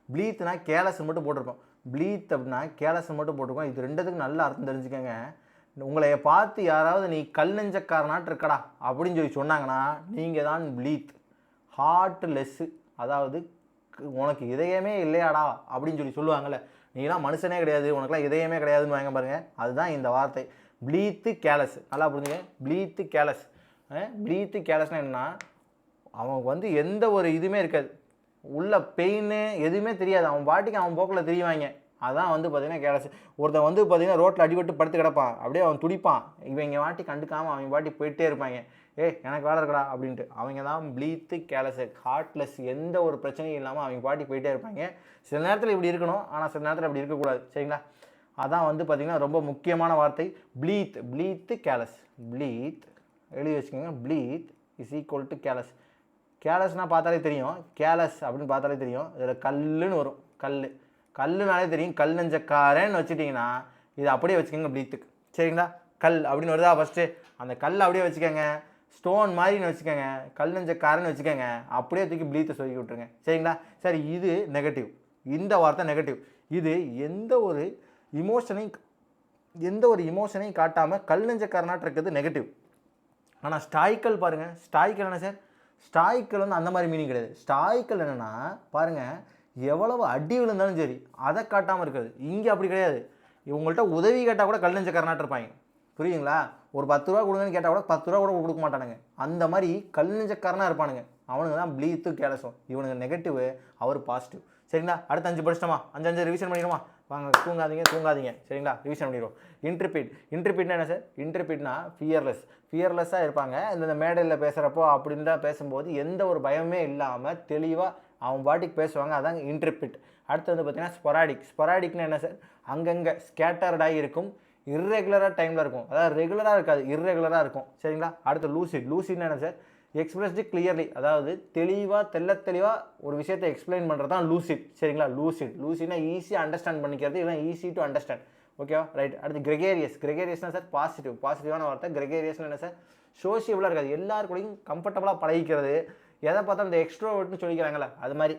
ப்ளீத்னா கேலஸ் மட்டும் போட்டிருக்கோம், ப்ளீத் அப்படின்னா கேலஸ் மட்டும் போட்டிருக்கோம். இது ரெண்டுத்துக்கு நல்ல அர்த்தம் தெரிஞ்சுக்கோங்க. உங்களை பார்த்து யாராவது நீ கல் நெஞ்சக்காரனாட்டு இருக்கடா அப்படின்னு சொல்லி சொன்னாங்கன்னா நீங்கள் தான் ப்ளீத். ஹார்ட்லெஸ்ஸு, அதாவது உனக்கு இதயமே இல்லையாடா அப்படின்னு சொல்லி சொல்லுவாங்கள்ல, நீலாம் மனுஷனே கிடையாது, உனக்குலாம் இதயமே கிடையாதுன்னு வாங்க பாருங்கள், அதுதான் இந்த வார்த்தை. ப்ளீத்து கேலஸ், நல்லா புரிஞ்சுங்க. ப்ளீத்து கேலஸ்னால் என்னென்னா, அவனுக்கு வந்து எந்த ஒரு இதுவுமே இருக்காது, உள்ள பெயின் எதுவுமே தெரியாது, அவன் பாட்டிக்கு அவன் போக்கில் தெரியுவாங்க. அதான் வந்து பார்த்தீங்கன்னா கேலஸ். ஒருத்தன் வந்து பார்த்தீங்கன்னா ரோட்டில் அடிபட்டு படுத்து கிடப்பான், அப்படியே அவன் துடிப்பான், இவங்க வாட்டி கண்டுக்காமல் அவங்க வாட்டி போயிட்டே இருப்பாங்க, எனக்கு வேலை இருக்கடா அப்படின்ட்டு. அவங்க தான் ப்ளீத்து கேலஸு, ஹார்ட்லெஸ், எந்த ஒரு பிரச்சனையும் இல்லாமல் அவங்க பாட்டி போயிட்டே இருப்பாங்க. சில நேரத்தில் இப்படி இருக்கணும், ஆனால் சில நேரத்தில் அப்படி இருக்கக்கூடாது. சரிங்களா? அதான் வந்து பார்த்திங்கன்னா ரொம்ப முக்கியமான வார்த்தை ப்ளீத். ப்ளீத்து கேலஸ். ப்ளீத் எழுதி வச்சுக்கோங்க. ப்ளீத் இஸ் ஈக்குவல் டு கேலஸ். கேலஸ்னால் பார்த்தாலே தெரியும், கேலஸ் அப்படின்னு பார்த்தாலே தெரியும், இதில் கல்லுன்னு வரும். கல்லுனாலே தெரியும், கல் நெஞ்சக்காரன்னு வச்சுட்டிங்கன்னா இது அப்படியே வச்சுக்கோங்க ப்ளீத்துக்கு. சரிங்களா? கல் அப்படின்னு வருதா ஃபஸ்ட்டு, அந்த கல் அப்படியே வச்சுக்கோங்க, ஸ்டோன் மாதிரின்னு வச்சுக்கோங்க, கல் நெஞ்சக்காரன்னு வச்சுக்கோங்க, அப்படியே தூக்கி ப்ளீத்தை சொல்லி விட்ருங்க. சரிங்களா? சரி, இது நெகட்டிவ், இந்த வார்த்தை நெகட்டிவ். இது எந்த ஒரு இமோஷனையும் காட்டாமல் கல் நெஞ்சக்காரனாட்டு இருக்கிறது நெகட்டிவ். ஆனால் ஸ்டாய்க்கல் பாருங்கள், ஸ்டாய்க்கல் என்ன சார்? ஸ்டாய்க்கல் வந்து அந்த மாதிரி மீனிங் கிடையாது. ஸ்டாய்க்கல் என்னென்னா பாருங்கள், எவ்வளவு அடி விழுந்தாலும் சரி அதை காட்டாமல் இருக்கிறது. இங்கே அப்படி கிடையாது. இவங்கள்ட்ட உதவி கேட்டால் கூட கல் நெஞ்சக்காரனாட்டு இருப்பாங்க. புரியுங்களா? ஒரு 10 ரூபா கொடுங்கன்னு கேட்டால் கூட 10 ரூபா கூட கொடுக்க மாட்டானுங்க. அந்த மாதிரி கல் நெஞ்சக்காரனாக இருப்பானுங்க. அவனுங்க தான் ப்ளீத்து கேலஸும். இவனுங்க நெகட்டிவ், அவர் பாசிட்டிவ். சரிங்களா? அடுத்து 5 படிச்சிட்டோமா? 5 ரிவிஷன் பண்ணிடுமா? வாங்க, தூங்காதீங்க. சரிங்களா? ரிவிஷன் பண்ணிடுவோம். இன்டர்பிட்னா என்ன சார்? இன்டர்பிட்னா ஃபியர்லெஸ்ஸாக இருப்பாங்க. இந்த மேடையில் பேசுகிறப்போ அப்படின்னு தான் பேசும்போது எந்த ஒரு பயமே இல்லாமல் தெளிவாக அவன் பாட்டிக்கு பேசுவாங்க. அதாங்க இன்டர்பிட். அடுத்து வந்து பார்த்தீங்கன்னா ஸ்பொராடிக்னா என்ன சார்? அங்கங்கே ஸ்கேட்டர்டாகி இருக்கும், இர்ரெகுலராக டைமில் இருக்கும், அதாவது ரெகுலராக இருக்காது, இர்ரெகுலராக இருக்கும். சரிங்களா? அடுத்து லூசிட்னா என்ன சார்? எக்ஸ்பிரஸ்டு கிளியர்லி, அதாவது தெளிவாக ஒரு விஷயத்தை எக்ஸ்பிளைன் பண்ணுறது தான் லூசிட். சரிங்களா? லூசிட்னா ஈஸியாக அண்டர்ஸ்டாண்ட் பண்ணிக்கிறது, இல்லை ஈஸி டு அண்டர்ஸ்டாண்ட். ஓகேவா? ரைட். அடுத்து கிரெகேரியஸ்னா சார் பாசிட்டிவான வார்த்தை. கிரெகேரியஸ்னா என்ன சார்? சோஷியபிளாக இருக்காது, எல்லாருக்கூடையும் கம்ஃபர்டபுளாக பழகிக்கிறது. எதை பார்த்தா இந்த எக்ஸ்ட்ரோவர்ட்னு சொல்லிக்கிறாங்களே அது மாதிரி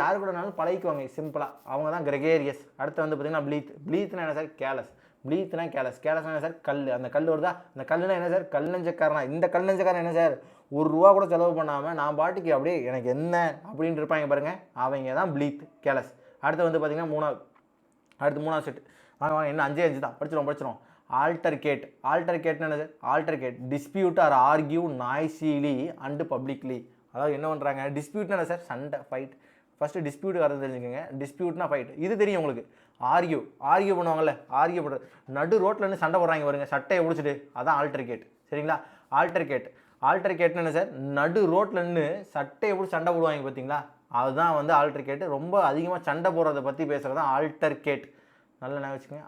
யாரு கூடனாலும் பழகிக்குவாங்க சிம்பிளாக, அவங்க தான் கிரெகேரியஸ். அடுத்து வந்து பார்த்தீங்கன்னா ப்ளீத்னா என்ன சார்? கேலஸ்னா என்ன சார்? கல். அந்த கல் வருதா? அந்த கல்லுனா என்ன சார்? கல் நெஞ்சக்காரனா. இந்த கல் நெஞ்சக்காரன் என்ன சார்? ₹1 கூட செலவு பண்ணாமல் நான் பாட்டுக்கு அப்படியே எனக்கு என்ன அப்படின்ட்டு இருப்பாங்க பாருங்கள், அவங்க தான் ப்ளீத் கேலஸ். அடுத்து வந்து பார்த்தீங்கன்னா மூணாவது செட். வாங்க இன்னும் 5 தான் படிச்சிடும். ஆல்டர்கேட்னா என்ன sir? Altercate dispute or argue noisily and publicly. அதாவது என்ன பண்ணுறாங்க? டிஸ்பியூட்னா என்ன சார்? சண்டை, ஃபைட். ஃபஸ்ட்டு டிஸ்பியூட் வரது தெரிஞ்சுக்கோங்க. டிஸ்பியூட்னா ஃபைட், இது தெரியும் உங்களுக்கு. ஆர்கியூ பண்ணுவாங்கல்ல, ஆர்கியூ பண்ணுறது, நடு ரோட்டில் இருந்து சண்டை போடுறாங்க பாருங்க, சட்டையை பிடிச்சிட்டு, அதான் ஆல்டர்கேட். சரிங்களா? ஆல்டர்கேட்னு என்ன சார்? நடு ரோட்டில் நின்று சட்டையை பிடிச்சி சண்டை போடுவாங்க பார்த்தீங்களா, அதுதான் வந்து ஆல்டர்கேட். ரொம்ப அதிகமாக சண்டை போடுறதை பற்றி பேசுகிறது தான் ஆல்டர்கேட். நல்லா நான் வச்சுக்கோங்க.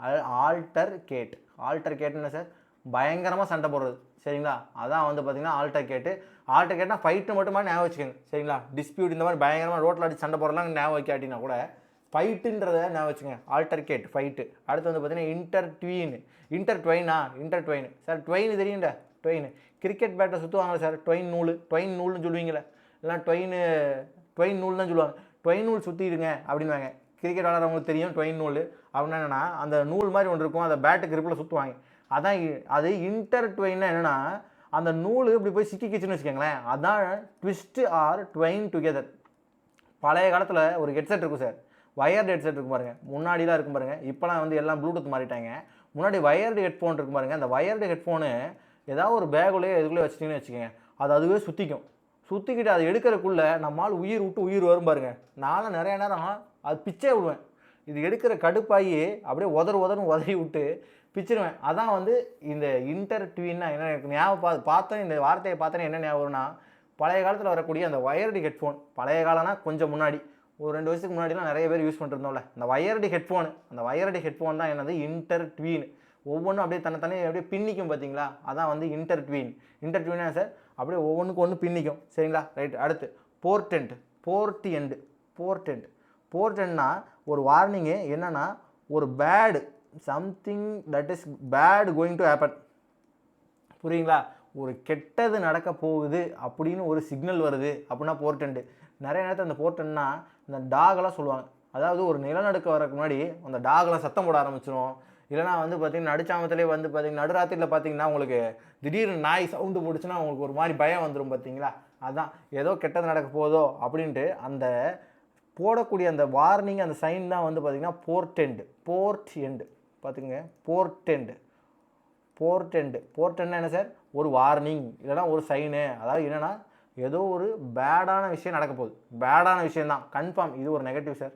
ஆல்டர்கேட்னு என்ன சார்? பயங்கரமாக சண்டை போடுறது. சரிங்களா? அதான் வந்து பார்த்தீங்கன்னா ஆல்டர்கேட்னா ஃபைட்டு மட்டுமா ஞாபகம் வச்சுக்கோங்க. சரிங்களா? டிஸ்பியூட் இந்த மாதிரி பயங்கரமாக ரோட்டில் அடிச்சு சண்டை போடுறலாம் ஞாபகம் வைக்காட்டினா கூட ஃபைட்டுன்றதை ஞாபகம் வச்சுங்க. ஆல்டர்கேட் ஃபைட்டு. அடுத்து வந்து பார்த்தீங்கன்னா இன்டர்ட்வைன் சார். ட்வைன் தெரியும்டா? ட்வைன் கிரிக்கெட் பேட்டை சுற்றுவாங்களே சார், ட்வைன் நூல்னு சொல்லுவீங்களே, இல்லைனா ட்வைன் நூல் தான் சொல்லுவாங்க. ட்வைன் நூல் சுற்றிடுங்க அப்படின்வாங்க. கிரிக்கெட் விளாட்றவங்களுக்கு தெரியும் ட்வைன் நூல் அப்படின்னா என்னென்னா, அந்த நூல் மாதிரி ஒன்று இருக்கும், அந்த பேட்டு கிரிப்பில் சுற்றுவாங்க, அதான் அது. இன்டர்ட்வைன்னா என்னென்னா, அந்த நூல் இப்படி போய் சிக்கிக்கிச்சுன்னு வச்சுக்கோங்களேன், அதான் ட்விஸ்ட் ஆர் ட்வைன் டுகெதர். பழைய காலத்தில் ஒரு ஹெட்செட் இருக்கும் சார், வயர்டு ஹெட்செட் இருக்கும் பாருங்கள், முன்னாடிலாம் இருக்கும் பாருங்கள், இப்போலாம் வந்து எல்லாம் ப்ளூடூத் மாறிட்டாங்க. முன்னாடி வயர்டு ஹெட்ஃபோன் இருக்கும் பாருங்கள், அந்த வயர்டு ஹெட்ஃபோனு ஏதாவது ஒரு பேகுள்ளேயே எதுக்குள்ளே வச்சிட்டிங்கன்னு வச்சுக்கோங்க, அதுவே சுற்றிக்கிட்டு அதை எடுக்கிறதுக்குள்ளே நம்மால் உயிர் வரும் பாருங்கள். நானும் நிறைய நேரம் அது பிச்சே விடுவேன், இது எடுக்கிற கடுப்பாகி அப்படியே உதறி விட்டு பிச்சிருவேன். அதான் வந்து இந்த இன்டர்ட்வீன்னா என்ன, எனக்கு ஞாபகம் பார்த்தேன், இந்த வார்த்தையை பார்த்தேன்னு என்ன ஞாபகம் வரும்னா, பழைய காலத்தில் வரக்கூடிய அந்த வயர்டு ஹெட்ஃபோன், பழைய காலம்னா கொஞ்சம் முன்னாடி, ஒரு 2 வருஷத்துக்கு முன்னாடிலாம் நிறைய பேர் யூஸ் பண்ணிருந்தோம்ல, அந்த வயர்டு ஹெட்ஃபோன் தான் என்னது? இன்டர்ட்வீன். ஒவ்வொன்றும் அப்படியே தன்னை அப்படியே பின்னிக்கும் பார்த்தீங்களா, அதான் வந்து இன்டர்ட்வீனா சார், அப்படியே ஒவ்வொன்றுக்கு ஒன்று பின்னிக்கும். சரிங்களா? ரைட். அடுத்து போர்டென்ட்னா ஒரு வார்னிங்கு, என்னன்னா ஒரு bad something that is bad going to happen. புரியுங்களா? ஒரு கெட்டது நடக்க போகுது அப்படின்னு ஒரு சிக்னல் வருது அப்படின்னா போர்டென்ட். நிறைய நேரத்தில் அந்த போர்டென்ட்னா இந்த டாகெல்லாம் சொல்லுவாங்க, அதாவது ஒரு நிலநடுக்க வரக்கு முன்னாடி அந்த டாகெல்லாம் சத்தம் போட ஆரம்பிச்சிடும். இல்லைனா வந்து பார்த்தீங்கன்னா நடுச்சாமத்திலே வந்து பார்த்தீங்கன்னா நடுராத்திரியில் பார்த்தீங்கன்னா உங்களுக்கு திடீர்னு நாய் சவுண்டு போட்டுச்சுன்னா உங்களுக்கு ஒரு மாதிரி பயம் வந்துடும் பார்த்தீங்களா, அதுதான் ஏதோ கெட்டது நடக்க போதோ அப்படின்ட்டு அந்த போடக்கூடிய அந்த வார்னிங், அந்த சைன் தான் வந்து பார்த்திங்கன்னா போர்டென்ட். பார்த்துங்க, போர்டென்ட்னா என்ன சார்? ஒரு வார்னிங் இல்லைனா ஒரு சைனு. அதாவது என்னென்னா ஏதோ ஒரு பேடான விஷயம் நடக்க போகுது, பேடான விஷயம் தான் கன்ஃபார்ம், இது ஒரு நெகட்டிவ் சார்.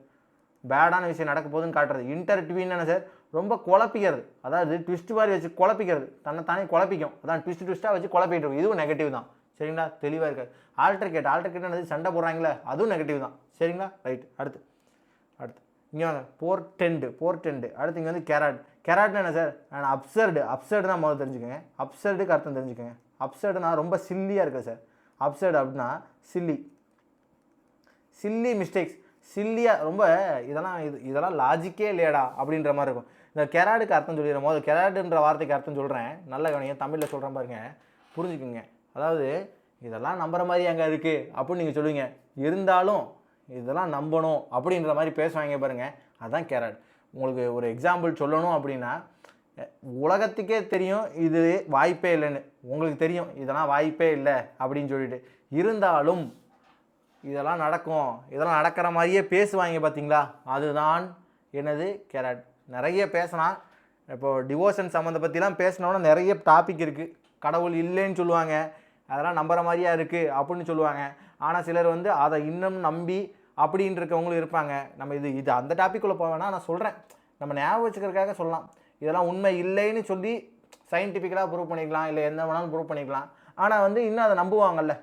பேடான விஷயம் நடக்க போகுதுன்னு காட்டுறது. இன்டர்ட்வீன் என்ன சார், ரொம்ப குழப்பிக்கிறது, அதாவது ட்விஸ்ட் மாதிரி வச்சு குழப்பிக்கிறது, தன்னை குழப்பிக்கும், அதான் ட்விஸ்ட்டாக வச்சு குழப்பிட்டு இருக்கும், இதுவும் நெகட்டிவ் தான். சரிங்களா, தெளிவாக இருக்காது. ஆல்டர்கேட் என்னது, சண்டை போடுறாங்களே, அதுவும் நெகட்டிவ் தான். சரிங்களா, ரைட். அடுத்து இங்கே வாங்க, போர்டெண்டு. அடுத்து இங்கே வந்து கெராட்னா என்ன சார், அப்சர்டு தான் முதல்ல தெரிஞ்சுக்கோங்க. அப்சர்டுக்கு அர்த்தம் தெரிஞ்சுக்கோங்க. அப்சர்டுனா ரொம்ப சில்லியாக இருக்குது சார். அப்சர்டு அப்படின்னா சில்லி மிஸ்டேக்ஸ், சில்லியாக ரொம்ப இதெல்லாம் லாஜிக்கே இல்லையாடா அப்படின்ற மாதிரி இருக்கும். இந்த கெராடுக்கு அர்த்தம் சொல்லிடுறேன். முதல்ல கெராடுன்ற வார்த்தைக்கு அர்த்தம் சொல்கிறேன், நல்ல கவனிங்க, தமிழில் சொல்கிறேன் பாருங்க, புரிஞ்சுக்குங்க. அதாவது இதெல்லாம் நம்புற மாதிரி அங்கே இருக்குது அப்படின்னு நீங்கள் சொல்லுவீங்க, இருந்தாலும் இதெல்லாம் நம்பணும் அப்படின்ற மாதிரி பேசுவாங்க பாருங்கள், அதுதான் கெராட். உங்களுக்கு ஒரு எக்ஸாம்பிள் சொல்லணும் அப்படின்னா, உலகத்துக்கே தெரியும் இது வாய்ப்பே இல்லைன்னு, உங்களுக்கு தெரியும் இதெல்லாம் வாய்ப்பே இல்லை அப்படின்னு சொல்லிட்டு, இருந்தாலும் இதெல்லாம் நடக்கும், இதெல்லாம் நடக்கிற மாதிரியே பேசுவாங்க பார்த்தீங்களா, அதுதான் என்னது, கெராட். நிறைய பேசலாம். இப்போது டிவோஷன் சம்மந்த பற்றிலாம் பேசினோன்னா நிறைய டாபிக் இருக்குது. கடவுள் இல்லைன்னு சொல்லுவாங்க, அதெல்லாம் நம்புற மாதிரியா இருக்குது அப்படின்னு சொல்லுவாங்க. ஆனால் சிலர் வந்து அதை இன்னும் நம்பி அப்படின்னு இருக்கவங்களும் இருப்பாங்க. நம்ம இது அந்த டாப்பிக்குள்ளே போவேன்னா, நான் சொல்கிறேன், நம்ம ஞாபகம் வச்சுக்கிறதுக்காக சொல்லலாம். இதெல்லாம் உண்மை இல்லைன்னு சொல்லி சயின்டிஃபிக்கலாக ப்ரூவ் பண்ணிக்கலாம், இல்லை எந்த வேணாலும் ப்ரூவ் பண்ணிக்கலாம். ஆனால் வந்து இன்னும் அதை நம்புவாங்கல்ல,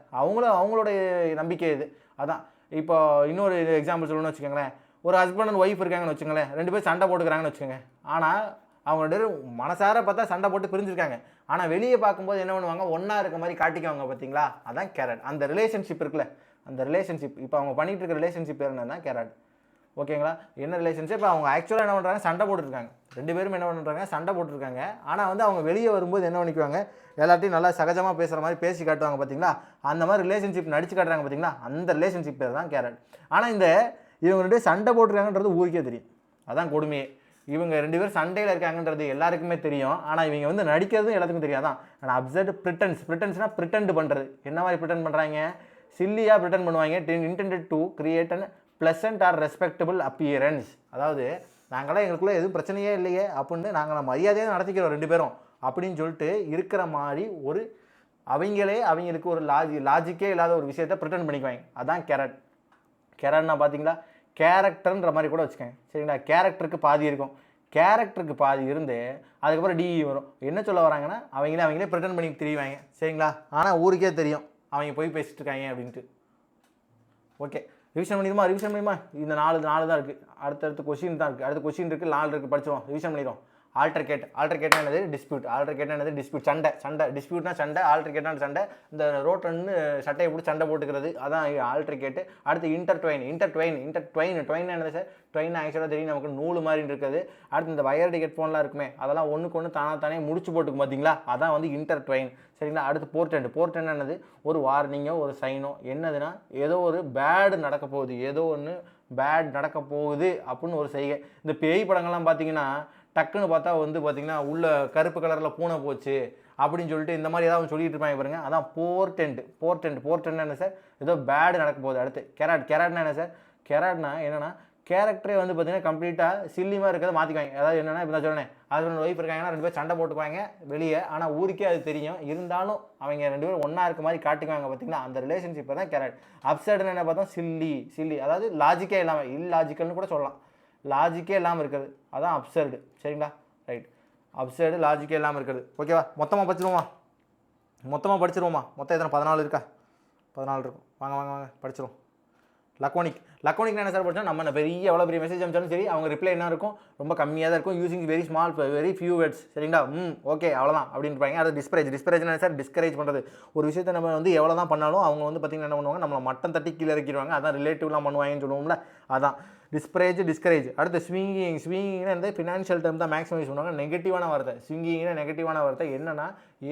அவங்களுடைய நம்பிக்கை இது. அதான் இப்போ இன்னொரு எக்ஸாம்பிள் சொல்லணும்னு வச்சுக்கோங்களேன், ஒரு ஹஸ்பண்ட் அண்ட் ஒய்ஃப் இருக்காங்கன்னு வச்சுக்கோங்களேன், 2 பேர் சண்டை போட்டுக்கிறாங்கன்னு வச்சுக்கோங்க. ஆனால் அவங்க மனசார பார்த்தா சண்டை போட்டு பிரிஞ்சிருக்காங்க, ஆனால் வெளியே பார்க்கும்போது என்ன பண்ணுவாங்க, ஒன்றா இருக்க மாதிரி காட்டிக்குவாங்க பார்த்தீங்களா, அதான் கெராட். அந்த ரிலேஷன்ஷிப் இருக்குல்ல, அந்த ரிலேஷன்ஷிப், இப்போ அவங்க பண்ணிகிட்டு இருக்க ரிலேஷன்ஷிப் என்னன்னா கெராட். ஓகேங்களா, என்ன ரிலேஷன்ஷிப், இப்போ அவங்க ஆக்சுவலாக என்ன பண்ணுறாங்க, சண்டை போட்டுருக்காங்க, 2 பேரும் என்ன பண்ணுறாங்க, சண்டை போட்டுருக்காங்க. ஆனால் வந்து அவங்க வெளியே வரும்போது என்ன பண்ணிக்குவாங்க, எல்லாத்தையும் நல்லா சகஜமாக பேசுகிற மாதிரி பேசி காட்டுவாங்க பார்த்தீங்களா, அந்த மாதிரி ரிலேஷன்ஷிப் நடிச்சு காட்டுறாங்க பார்த்தீங்களா, அந்த ரிலேஷன்ஷிப் பேர் தான் கெராட். ஆனால் இவங்க 2 பேரும் சண்டை போட்டுருக்காங்கன்றது ஊருக்கே தெரியும், அதான் கொடுமையே. இவங்க 2 பேரும் சண்டையில் இருக்காங்கன்றது எல்லாருக்குமே தெரியும், ஆனால் இவங்க வந்து நடிக்கிறதும் எல்லாத்துக்கும் தெரியும். அதான் ஆனால் அப்சர்ட் ப்ரிட்டன்ஸ்னா ப்ரிட்டன்ட் பண்ணுறது. என்ன மாதிரி ப்ரிட்டன் பண்ணுறாங்க, சில்லியாக ப்ரிட்டன் பண்ணுவாங்க. Intended to create and pleasant or respectable appearance. அதாவது நாங்களாம் எங்களுக்குள்ளே எதுவும் பிரச்சனையே இல்லையே அப்படின்னு நாங்கள் மரியாதையாக நடத்திக்கிறோம் 2 பேரும் அப்படின்னு சொல்லிட்டு இருக்கிற மாதிரி ஒரு அவங்களுக்கு ஒரு லாஜிக்கே இல்லாத ஒரு விஷயத்தை ப்ரிட்டன் பண்ணிக்குவாங்க, அதான் கெராட். கெராட்னா பார்த்தீங்களா, கேரக்டர்ன்ற மாதிரி கூட வச்சுக்கோங்க. சரிங்களா, கேரக்டருக்கு பாதி இருக்கும், கேரக்டருக்கு பாதி இருந்து அதுக்கப்புறம் டிஇ வரும். என்ன சொல்ல வராங்கன்னா, அவங்களே ப்ரிட்டன் பண்ணி தெரியுவாங்க. சரிங்களா, ஆனால் ஊருக்கே தெரியும் அவங்க போய் பேசிட்டு இருக்காங்க அப்படின்ட்டு. ஓகே, ரிவிஷன் பண்ணிடுமா, இந்த 4 தான் இருக்குது. அடுத்தடுத்து கொஸ்டின் தான் இருக்குது, அடுத்த கொஸ்டின் இருக்குது, 4 இருக்குது, படிச்சிடும், ரிவிஷன் பண்ணிடும். ஆல்டர்கேட்னா என்னது, டிஸ்பியூட், சண்டை. டிஸ்பியூட்னா சண்டை, ஆல்டர்கேட்னா சண்டை. இந்த ரோட்டன்னு சட்டையை போட்டு சண்டை போட்டுக்கிறது, அதான் ஆல்டர்கேட். அடுத்து இன்டர்ட்வைன் என்னது சார், ட்வைன் ஆக்சுவலாக தெரியும் நமக்கு, நூல் மாதிரி இருக்குது. அடுத்து இந்த வயர்டு ஹெட்ஃபோன்லாம் இருக்குமே, அதெல்லாம் ஒன்றுக்கு ஒன்று தானே முடிச்சு போட்டுக்கும் பார்த்தீங்களா, அதான் வந்து இன்டர்ட்வைன். சரிங்களா, அடுத்து போர்டெண்ட் என்னது, ஒரு வார்னிங்கோ ஒரு சைனோ, என்னதுன்னா ஏதோ ஒரு பேடு நடக்க போகுது அப்படின்னு ஒரு செய்கை. இந்த பேய் படங்கள்லாம் பார்த்தீங்கன்னா டக்குன்னு பார்த்தா வந்து பார்த்தீங்கன்னா உள்ள கருப்பு கலரில் பூனை போச்சு அப்படின்னு சொல்லிட்டு இந்த மாதிரி ஏதாவது சொல்லிட்டு இருப்பாங்க பாருங்க, அதான் போர்டெண்ட் என்ன சார், ஏதோ பேடு நடக்க போகுது. அடுத்து கெராட்னா என்ன சார், கெராட்னா என்னன்னா கேரக்டரே வந்து பார்த்தீங்கன்னா கம்ப்ளீட்டாக சில்லிமாக இருக்கிறத மாற்றிக்குவாங்க. அதாவது என்னென்னா இப்போ நான் சொன்னேன், ஹஸ்பண்ட் ஒய்ஃப் இருக்காங்கன்னா 2 பேர் சண்டை போட்டுக்குவாங்க வெளியே, ஆனால் ஊருக்கே அது தெரியும், இருந்தாலும் அவங்க 2 பேரும் ஒன்றா இருக்க மாதிரி காட்டுக்குவாங்க பார்த்தீங்களா, அந்த ரிலேஷன்ஷிப்பை தான் கெராட். அப்சைடுன்னு என்ன பார்த்தோம், சில்லி, அதாவது லாஜிக்கே இல்லாமல், இல்லாஜிக்கல்னு கூட சொல்லலாம், லாஜிக்கே இல்லாமல் இருக்கிறது, அதான் அப்சர்டு. சரிங்களா, ரைட். அப்சர்டு லாஜிக்கே இல்லாமல் இருக்கிறது. ஓகேவா, மொத்தமாக படிச்சிருவோமா, மொத்தம் எத்தனை 14 இருக்கா, 14 இருக்கும். வாங்க படிச்சிருவோம். லக்கோனிக் என்ன சார் படிச்சா, நம்ம எவ்வளோ பெரிய மெசேஜ் அனுப்பிச்சாலும் சரி அவங்க ரிப்ளை என்ன இருக்கும், ரொம்ப கம்மியாக தான் இருக்கும், யூசிங் வெரி ஃபியூ வேர்ட்ஸ். சரிங்களா, ஓகே அவ்வளோதான் அப்படின்னு இருப்பாங்க. அது டிஸ்கரேஜ் என்ன சார், டிஸ்கரேஜ் பண்ணுறது. ஒரு விஷயத்தை நம்ம வந்து எவ்வளோ தான் பண்ணாலும் அவங்க வந்து பார்த்திங்கன்னா என்ன பண்ணுவாங்க, நம்மளை மட்டம் தட்டி கீழே இறக்கிடுவாங்க, அதான் ரிலேட்டிவ்லாம் பண்ணுவாங்கன்னு சொல்லுவோம்ல, அதான் டிஸ்கரேஜ். அடுத்து ஸ்விங்கிங்னா இந்த ஃபினான்ஷியல் டேர்ம் தான் மேக்ஸிமம் யூஸ் பண்ணுவாங்க. நெகட்டிவான வார்த்தை என்னன்னா,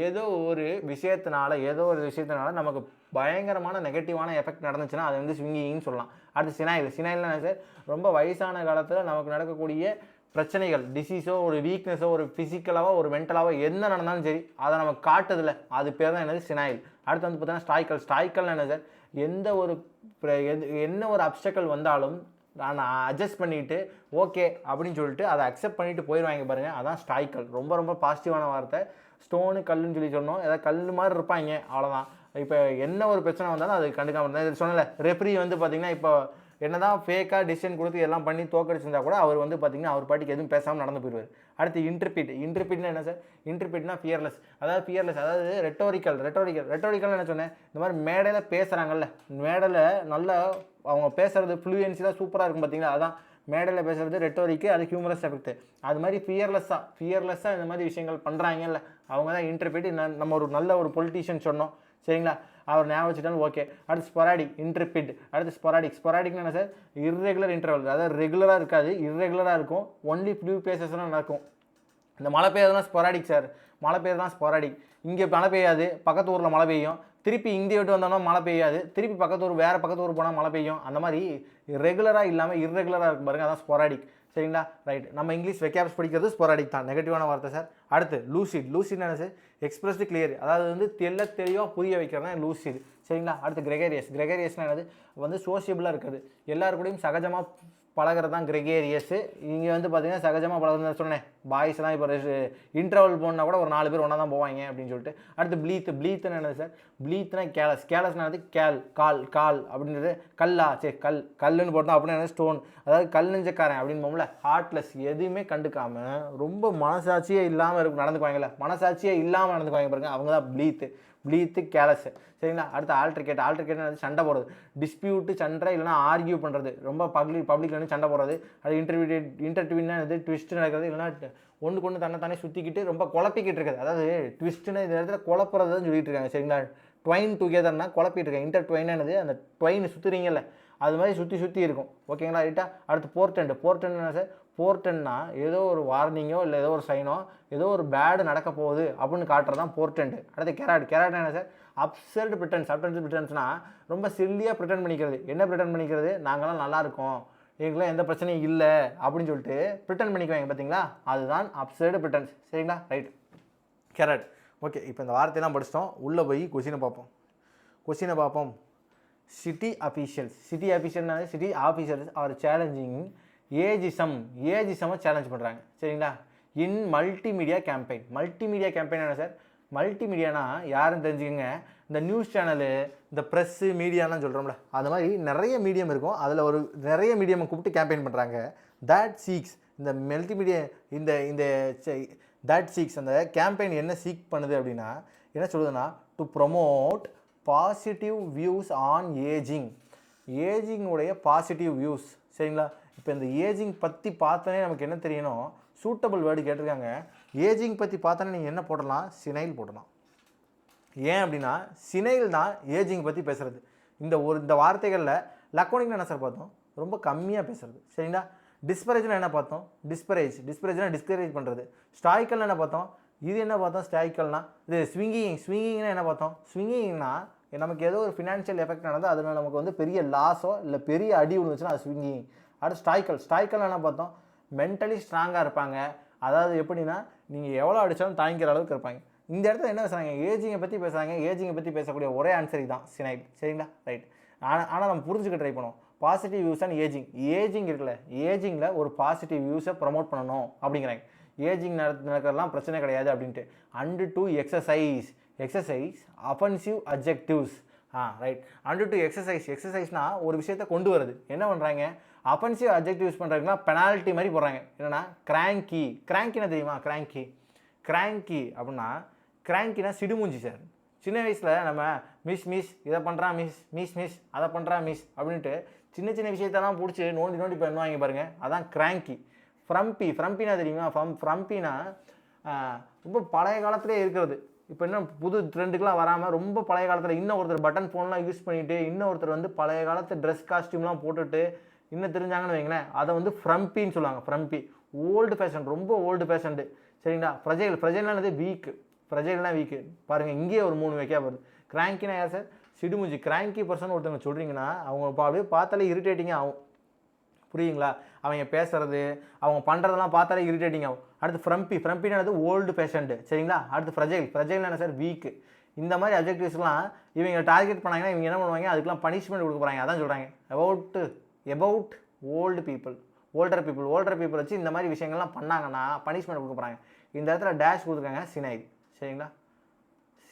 ஏதோ ஒரு விஷயத்தினால நமக்கு பயங்கரமான நெகட்டிவான எஃபெக்ட் நடந்துச்சுன்னா அது வந்து ஸ்விங்கிங்னு சொல்லலாம். அடுத்து சினாயில்னா சார், ரொம்ப வயசான காலத்தில் நமக்கு நடக்கக்கூடிய பிரச்சனைகள், டிசீஸோ ஒரு வீக்னஸோ ஒரு ஃபிசிக்கலாவோ ஒரு மென்டலாவோ என்ன நடந்தாலும் சரி அதை நமக்கு காட்டுதில்ல, அது பேர் தான் என்னது, சினாயில். அடுத்து வந்து பார்த்தீங்கன்னா ஸ்டாய்க்கல் என்ன சார், என்ன ஒரு அப்டக்கல் வந்தாலும் நான் அட்ஜஸ்ட் பண்ணிவிட்டு ஓகே அப்படின்னு சொல்லிட்டு அதை அக்செப்ட் பண்ணிவிட்டு போயிடுவாங்க பாருங்கள், அதான் ஸ்டாய்க்கல். ரொம்ப பாசிட்டிவான வார்த்தை. ஸ்டோனு கல்லுன்னு சொல்லி சொன்னோம், ஏதாவது கல் மாதிரி இருப்பாங்க அவ்வளோதான். இப்போ என்ன ஒரு பிரச்சனை வந்தாலும் அது கண்டுக்காம இருந்தால் இது சொன்னல ரெஃப்ரி வந்து பார்த்தீங்கன்னா இப்போ என்னதான் ஃபேக்காக டிசிஷன் கொடுத்து எல்லாம் பண்ணி தோக்கடிச்சிருந்தா கூட அவர் வந்து பார்த்தீங்கன்னா அவர் பாட்டிக்கு எதுவும் பேசாமல் நடந்து போயிடுவார். அடுத்து இன்டர்பிட்னா என்ன சார்? இன்டர்பிட்னா ஃபியர்லெஸ், அதாவது ரெட்டோரிக்கல் என்ன சொன்னேன், இந்த மாதிரி மேடையில் பேசுகிறாங்கல்ல, மேடையில் நல்லா அவங்க பேசுறது ஃப்ளூயன்சிலாம் சூப்பராக இருக்கும் பார்த்தீங்களா, அதான் மேடையில் பேசுகிறது ரெட்டோரிக்கு, அது ஹியூமரஸ் எஃபெக்ட். அது மாதிரி ஃபியர்லெஸ்ஸாக இந்த மாதிரி விஷயங்கள் பண்ணுறாங்கல்ல, அவங்க தான் இன்டர்பிட். நம்ம ஒரு நல்ல ஒரு பொலிட்டீஷியன் சொன்னோம் சரிங்களா, அவர் ஞாபகம் வச்சுட்டாலும் ஓகே. அடுத்து ஸ்பொராடிக், இன்டர்பிட். அடுத்து ஸ்பொராடிக்னு என்ன சார்? இர்ரெகுலர் இன்டர்வல், அதாவது ரெகுலராக இருக்காது, இர்ரெகுலராக இருக்கும். ஒன்லி ஃபியூ பேசஸ்லாம் நடக்கும். இந்த மழை பெய்யாதுன்னா ஸ்பொராடிக் சார், மழை பெய்யறதுதான் ஸ்பொராடிக். இங்கே மழை பெய்யாது, பக்கத்து ஊரில் மழை பெய்யும், திருப்பி இங்கே விட்டு வந்தோம்னா மழை பெய்யாது, திருப்பி பக்கத்து ஊர் போனால் மழை பெய்யும். அந்த மாதிரி ரெகுலராக இல்லாமல் இர்ரெகுலராக இருக்கும் பாருங்கள், அதான் ஸ்பொராடிக் சரிங்களா. ரைட், நம்ம இங்கிலீஷ் வெக்காப்ஸ் படிக்கிறது ஸ்பொராடிக் தான், நெகட்டிவான வார்த்தை சார். அடுத்து லூசிட் என்ன சார்? எக்ஸ்பிரஸ்டு கிளியர், அதாவது வந்து தெளிவாக புரிய வைக்கிறது தான் லூசிட் சரிங்களா. அடுத்து கிரெகேரியஸ்னா என்னது? வந்து சோசியபிளாக இருக்குது, எல்லாருக்கூடையும் சகஜமாக பழகிறது தான் கிரெகேரியஸு. இங்கே வந்து பார்த்தீங்கன்னா சகஜமாக பழகிறது சொன்னேன், பாய்ஸ்லாம் இப்போ இன்டர்வல் போனால் கூட ஒரு 4 பேர் ஒன்றா தான் போவாங்க அப்படின்னு சொல்லிட்டு. அடுத்து ப்ளீத்துன்னு என்னது சார்? ப்ளீத்னா கேலஸ்னானது கால் அப்படின்றது கல்லுன்னு போட்டோம் அப்படின்னு என்ன ஸ்டோன், அதாவது கல் நெஞ்சக்காரன் அப்படின்னு போகல. ஹார்ட்லெஸ், எதுவுமே கண்டுக்காமல் ரொம்ப மனசாட்சியே இல்லாமல் நடந்துக்குவாங்கல்ல, மனசாட்சியே இல்லாமல் நடந்துக்குவாங்க பாருங்க, அவங்க தான் ப்ளீத்து கேலஸ் சரிங்களா. அடுத்து ஆல்ட்ரிகேட் சண்டை போடுறது, டிஸ்பியூட்டு சண்டை இல்லைனா ஆர்கியூ பண்ணுறது, ரொம்ப பப்ளிக்ல வந்து சண்டை போடுறது. அது இன்டர்வியூனா இது ட்விஸ்ட் நடக்கிறது, இல்லைனா ஒன்றுக்கு தன்னை சுற்றிக்கிட்டு ரொம்ப குழப்பிக்கிட்டு இருக்குது, அதாவது ட்விஸ்ட்டுன்னு இந்த இடத்துல குழப்பறது தான் சொல்லிட்டு இருக்காங்க சரிங்களா. ட்வைன் டுகெதர்னா குழப்பிட்டு இருக்காங்க, இன்டர்ட்வைனானது அந்த ட்வைன் சுற்றுறீங்கல்ல அது மாதிரி சுற்றி இருக்கும் ஓகேங்களா. ரைட்டா. அடுத்து போர்ட்டெண்ட் என்ன சார்? போர்ட்டெண்ட்னா ஏதோ ஒரு வார்னிங்கோ இல்லை ஏதோ ஒரு சைனோ, ஏதோ ஒரு பேடு நடக்க போகுது அப்படின்னு காட்டுறது தான் போர்ட்டெண்ட். அடுத்து கெராட் என்ன சார்? அப்சர்டு ப்ரிட்டன்ஸ்னா ரொம்ப சில்லியாக ப்ரிட்டன் பண்ணிக்கிறது. என்ன ப்ரிட்டன் பண்ணிக்கிறது? நாங்களாம் நல்லா இருக்கோம், எங்களுக்குலாம் எந்த பிரச்சனையும் இல்லை அப்படின்னு சொல்லிட்டு ப்ரிட்டன் பண்ணிக்குவாங்க பார்த்தீங்களா, அதுதான் அப்சர்டு ப்ரிட்டன்ஸ் சரிங்களா. Right, Geralt. ஓகே, இப்போ இந்த வார்த்தையெல்லாம் படிச்சிட்டோம், உள்ளே போய் கொஸ்டினை பார்ப்போம். சிட்டி ஆஃபீஷியல்ஸ் ஆர் சேலஞ்சிங் ஏஜிசமை சேலஞ்ச் பண்ணுறாங்க சரிங்களா. இன் மல்டிமீடியா கேம்பெயின் என்ன சார்? மல்டிமீடியானா யாருன்னு தெரிஞ்சுக்கோங்க, இந்த நியூஸ் சேனலு, இந்த ப்ரெஸ்ஸு, மீடியாலாம் சொல்கிறோம்ல, அது மாதிரி நிறைய மீடியம் இருக்கும், அதில் ஒரு நிறைய மீடியமை கூப்பிட்டு கேம்பெயின் பண்ணுறாங்க. தட் சீக்ஸ் இந்த மல்டிமீடியா தட் சீக்ஸ் அந்த கேம்பெயின் என்ன சீக் பண்ணுது அப்படின்னா என்ன சொல்லுதுன்னா, to promote positive views on ஏஜிங்குடைய பாசிட்டிவ் வியூஸ் சரிங்களா. இப்போ இந்த ஏஜிங் பற்றி பார்த்தோன்னே நமக்கு என்ன தெரியணும், சூட்டபிள் வேர்டு கேட்டிருக்காங்க. ஏஜிங் பற்றி பார்த்தோன்னே நீங்கள் என்ன போடலாம்? சினைல் போடலாம். ஏன் அப்படின்னா சினைல் தான் ஏஜிங் பற்றி பேசுகிறது. இந்த வார்த்தைகளில் லக்கோனிக்னா என்ன சார் பார்த்தோம்? ரொம்ப கம்மியாக பேசுகிறது சரிங்களா. டிஸ்பரேஜ்னா என்ன பார்த்தோம்? டிஸ்பரேஜ்னா டிஸ்கரேஜ் பண்ணுறது. ஸ்டாய்க்கல்னா என்ன பார்த்தோம்? இது என்ன பார்த்தோம்? ஸ்டாய்க்கல்னா இது ஸ்விங்கிங்னா என்ன பார்த்தோம்? ஸ்விங்கிங்னா நமக்கு ஏதோ ஒரு ஃபினான்ஷியல் எஃபெக்ட் நடந்தால் அதனால் நமக்கு வந்து பெரிய லாஸோ இல்லை பெரிய அடி விழுந்துச்சுன்னா அது ஸ்விங்கிங். அடுத்து ஸ்டாய்க்கல் என்ன பார்த்தோம்? மென்டலி ஸ்ட்ராங்காக இருப்பாங்க, அதாவது எப்படின்னா நீங்கள் எவ்வளோ அடித்தாலும் தாங்கிக்கிற அளவுக்கு இருப்பாங்க. இந்த இடத்துல என்ன பேசுகிறாங்க? ஏஜிங்கை பற்றி பேசக்கூடிய ஒரே ஆன்சர் தான் சினைல் சரிங்களா. ரைட், ஆனால் நம்ம புரிஞ்சுக்க ட்ரை பண்ணுவோம். பாசிட்டிவ் வியூஸ் அண்ட் ஏஜிங் இருக்குல்ல, ஏஜிங்கில் ஒரு பாசிட்டிவ் வியூஸை ப்ரமோட் பண்ணணும் அப்படிங்கிறாங்க. ஏஜிங் நடக்கிறதுலாம் பிரச்சனை கிடையாது அப்படின்ட்டு. And to exercise offensive objectives. Right, and to எக்ஸசைஸ்னா ஒரு விஷயத்தை கொண்டு வருது. என்ன பண்ணுறாங்க? அஃபென்சிவ் அப்ஜெக்டிவ்ஸ் பண்ணுறாங்கன்னா பெனால்ட்டி மாதிரி போடுறாங்க. என்னென்னா கிராங்கினா தெரியுமா? கிராங்கி அப்படின்னா கிராங்கினா சிடுமூஞ்சி சார். சின்ன வயசில் நம்ம மிஸ் இதை பண்ணுறான் மிஸ் அதை பண்ணுறான் மிஸ் அப்படின்ட்டு சின்ன விஷயத்தெல்லாம் பிடிச்சி நோண்டி பண்ணுவாங்க பாருங்கள், அதான் கிராங்கி. ஃப்ரம்பினா தெரியுமா? ஃப்ரம்பினா ரொம்ப பழைய காலத்திலே இருக்கிறது. இப்போ இன்னும் புது ட்ரெண்டுக்கெலாம் வராமல் ரொம்ப பழைய காலத்தில் இன்னும் ஒருத்தர் பட்டன் ஃபோன்லாம் யூஸ் பண்ணிவிட்டு இன்னொருத்தர் வந்து பழைய காலத்து ட்ரெஸ் காஸ்டியூம்லாம் போட்டுட்டு இன்னும் தெரிஞ்சாங்கன்னு வைங்களேன், அதை வந்து ஃப்ரம்பின்னு சொல்லுவாங்க. ஃப்ரம்பி ஓல்டு ஃபேஷன், ரொம்ப ஓல்டு ஃபேஷன்டு சரிங்களா. ஃப்ரெஜைல்னா வீக்கு பாருங்கள், இங்கேயே ஒரு 3 வைக்கா வருது. கிராங்கினா யார் சார்? சிடுமுஞ்சி. கிராங்கி பர்சன் ஒருத்தவங்க சொல்கிறீங்கன்னா அவங்க அப்படியே பார்த்தாலே இரிட்டேட்டிங்காக ஆகும், புரியுங்களா? அவங்க பேசுறது அவங்க பண்ணுறதெல்லாம் பார்த்தாலே இரிட்டேட்டிங் ஆகும். அடுத்து ஃப்ரம்பினானது ஓல்டு ஃபேஷன்டு சரிங்களா. அடுத்து ஃப்ரெஜைல்னா என்ன சார்? வீக்கு. இந்த மாதிரி அப்ஜெக்டிவ்ஸ்லாம் இவங்க டார்கெட் பண்ணாங்கன்னா இவங்க என்ன பண்ணுவாங்க? அதுக்கெலாம் பனிஷ்மெண்ட் கொடுக்க போகிறாங்க. அதான் சொல்கிறாங்க அபவுட் ஓல்டர் பீப்புள் வச்சு இந்த மாதிரி விஷயங்கள்லாம் பண்ணாங்கன்னா பனிஷ்மெண்ட் கொடுக்க போகிறாங்க. இந்த இடத்துல டேஷ் கொடுத்துருக்காங்க சினைல் சரிங்களா.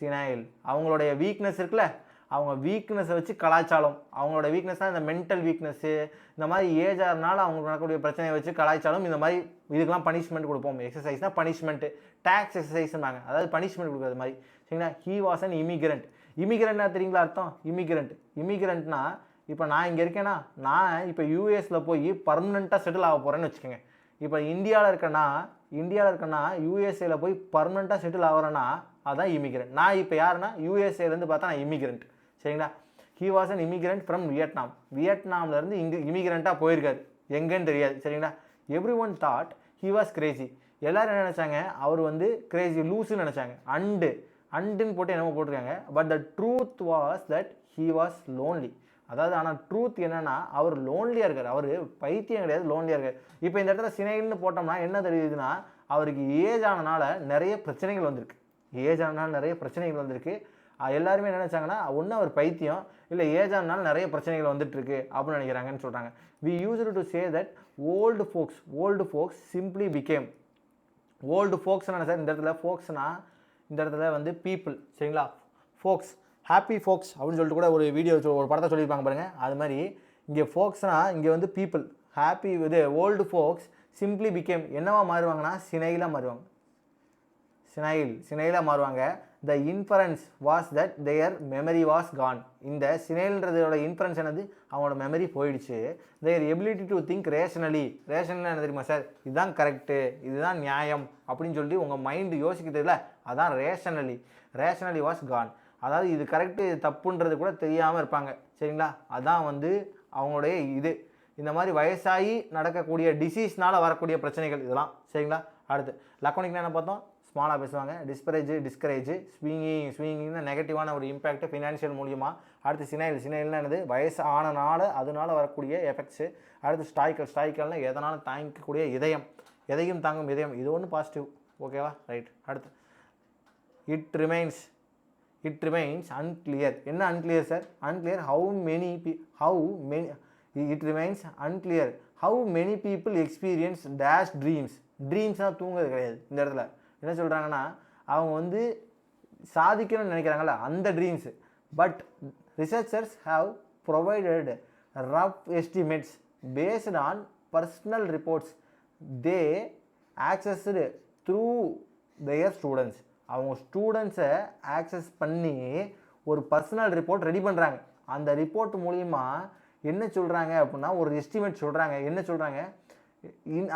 சினைல். அவங்களுடைய வீக்னஸ் இருக்குல்ல, அவங்க வீக்னஸை வச்சு கலாய்ச்சாலும், அவங்களோட வீக்னஸ்னால் இந்த மென்டல் வீக்னஸ்ஸு, இந்த மாதிரி ஏஜ் ஆகிறனால அவங்களுக்கு நடக்கக்கூடிய பிரச்சனையை வச்சு கலாய்ச்சாலும் இந்த மாதிரி இதுக்கெல்லாம் பனிஷ்மெண்ட் கொடுப்போம். எக்ஸசைஸ்னால் பனிஷ்மெண்ட்டு, டேக்ஸ் எக்ஸசைஸ்னாங்க, அதாவது பனிஷ்மெண்ட் கொடுக்குறது மாதிரி. சரிங்களா? He was an immigrant. இமிகிரண்ட்னா தெரியுங்களா அர்த்தம்? இமிகிரண்ட்னா இப்போ நான் இங்கே இருக்கேன்னா, நான் இப்போ யூஎஸில் போய் பர்மனெண்ட்டாக செட்டில் ஆக போகிறேன்னு வச்சுக்கோங்க. இப்போ இந்தியாவில் இருக்கேன்னா யூஎஸ்ஏல போய் பர்மனெண்ட்டாக செட்டில் ஆகிறேன்னா அதான் இமிகிரண்ட். நான் இப்போ யாருன்னா யூஎஸ்ஏலேருந்து பார்த்தா நான் இமிகிரண்ட். சரிங்களா? He was an immigrant from வியட்நாம்லேருந்து இங்கே இமிகிரண்ட்டாக போயிருக்காரு, எங்கேன்னு தெரியாது. சரிங்களா? Everyone thought he was crazy. எல்லோரும் என்ன நினச்சாங்க, அவர் வந்து கிரேசி, லூஸுன்னு நினச்சாங்க. அண்டுன்னு போட்டு என்னமோ போட்டிருக்காங்க. But the truth was that he was lonely. அதாவது ஆனால் ட்ரூத் என்னென்னா அவர் லோன்லியாக இருக்கார், அவர் பைத்தியம் கிடையாது, லோன்லியாக இருக்கார். இப்போ இந்த இடத்துல சினைல்னு போட்டோம்னா என்ன தெரியுதுன்னா, அவருக்கு ஏஜ் ஆனனால நிறைய பிரச்சனைகள் வந்திருக்கு. எல்லாருமே என்ன நினச்சாங்கன்னா, ஒன்று அவர் பைத்தியம், இல்லை ஏஜ் ஆனனால நிறைய பிரச்சனைகள் வந்துட்டுருக்கு அப்படின்னு நினைக்கிறாங்கன்னு சொல்கிறாங்க. We used to say that old folks simply became. Old ஃபோக்ஸ்னா சார், இந்த இடத்துல ஃபோக்ஸ்னால் இந்த இடத்துல வந்து பீப்புள். சரிங்களா? ஃபோக்ஸ், ஹாப்பி ஃபோக்ஸ் அப்படின்னு சொல்லிட்டு கூட ஒரு வீடியோ ஒரு படத்தை சொல்லியிருப்பாங்க பாருங்கள். அது மாதிரி இங்கே ஃபோக்ஸ்னால் இங்கே வந்து பீப்புள். ஹாப்பி இது ஓல்டு ஃபோக்ஸ் சிம்பிளி பிகேம் என்னவா மாறுவாங்கன்னா சினைலாக மாறுவாங்க. The inference was that their memory was gone. இந்த சினைல்ன்றதோட இன்ஃபரன்ஸ் என்னது, அவங்களோட மெமரி போயிடுச்சு. Their ability to think rationally என்ன தெரியுமா சார், இதுதான் கரெக்டு, இதுதான் நியாயம் அப்படின்னு சொல்லி உங்கள் மைண்டு யோசிக்கிறதுல அதான் ரேஷனலி வாஸ் கான். அதாவது இது கரெக்டு இது தப்புன்றது கூட தெரியாமல் இருப்பாங்க. சரிங்களா? அதான் வந்து அவங்களுடைய இது. இந்த மாதிரி வயசாகி நடக்கக்கூடிய டிசீஸ்னால் வரக்கூடிய பிரச்சனைகள் இதெல்லாம். சரிங்களா? அடுத்து லக்கோனிக்னா என்ன பார்த்தோம், ஸ்மாலாக பேசுவாங்க. டிஸ்கரேஜ், ஸ்விங்கிங்னா நெகட்டிவான ஒரு இம்பேக்ட் ஃபினான்ஷியல் மூலியமாக. அடுத்து சினைல்னா என்னது, வயசு ஆனனால அதனால் வரக்கூடிய எஃபெக்ட்ஸு. அடுத்து ஸ்டாய்க்கல்னால் எதனால் தாங்கிக்கக்கூடிய எதையும் தாங்கும் இதயம். இது ஒன்று பாசிட்டிவ். ஓகேவா? ரைட். அடுத்து இட் ரிமைன்ஸ் அன்கிளியர். என்ன unclear sir? Unclear how many people experience dash ட்ரீம்ஸ்னால் தூங்குறது கிடையாது. இந்த இடத்துல என்ன சொல்கிறாங்கன்னா, அவங்க வந்து சாதிக்கணும்னு நினைக்கிறாங்களா அந்த dreams. But researchers have provided rough estimates based on personal reports they accessed through their students. அவங்க ஸ்டூடெண்ட்ஸை ஆக்சஸ் பண்ணி ஒரு பர்சனல் ரிப்போர்ட் ரெடி பண்ணுறாங்க. அந்த ரிப்போர்ட் மூலிமா என்ன சொல்கிறாங்க அப்படின்னா, ஒரு எஸ்டிமேட் சொல்கிறாங்க. என்ன சொல்கிறாங்க,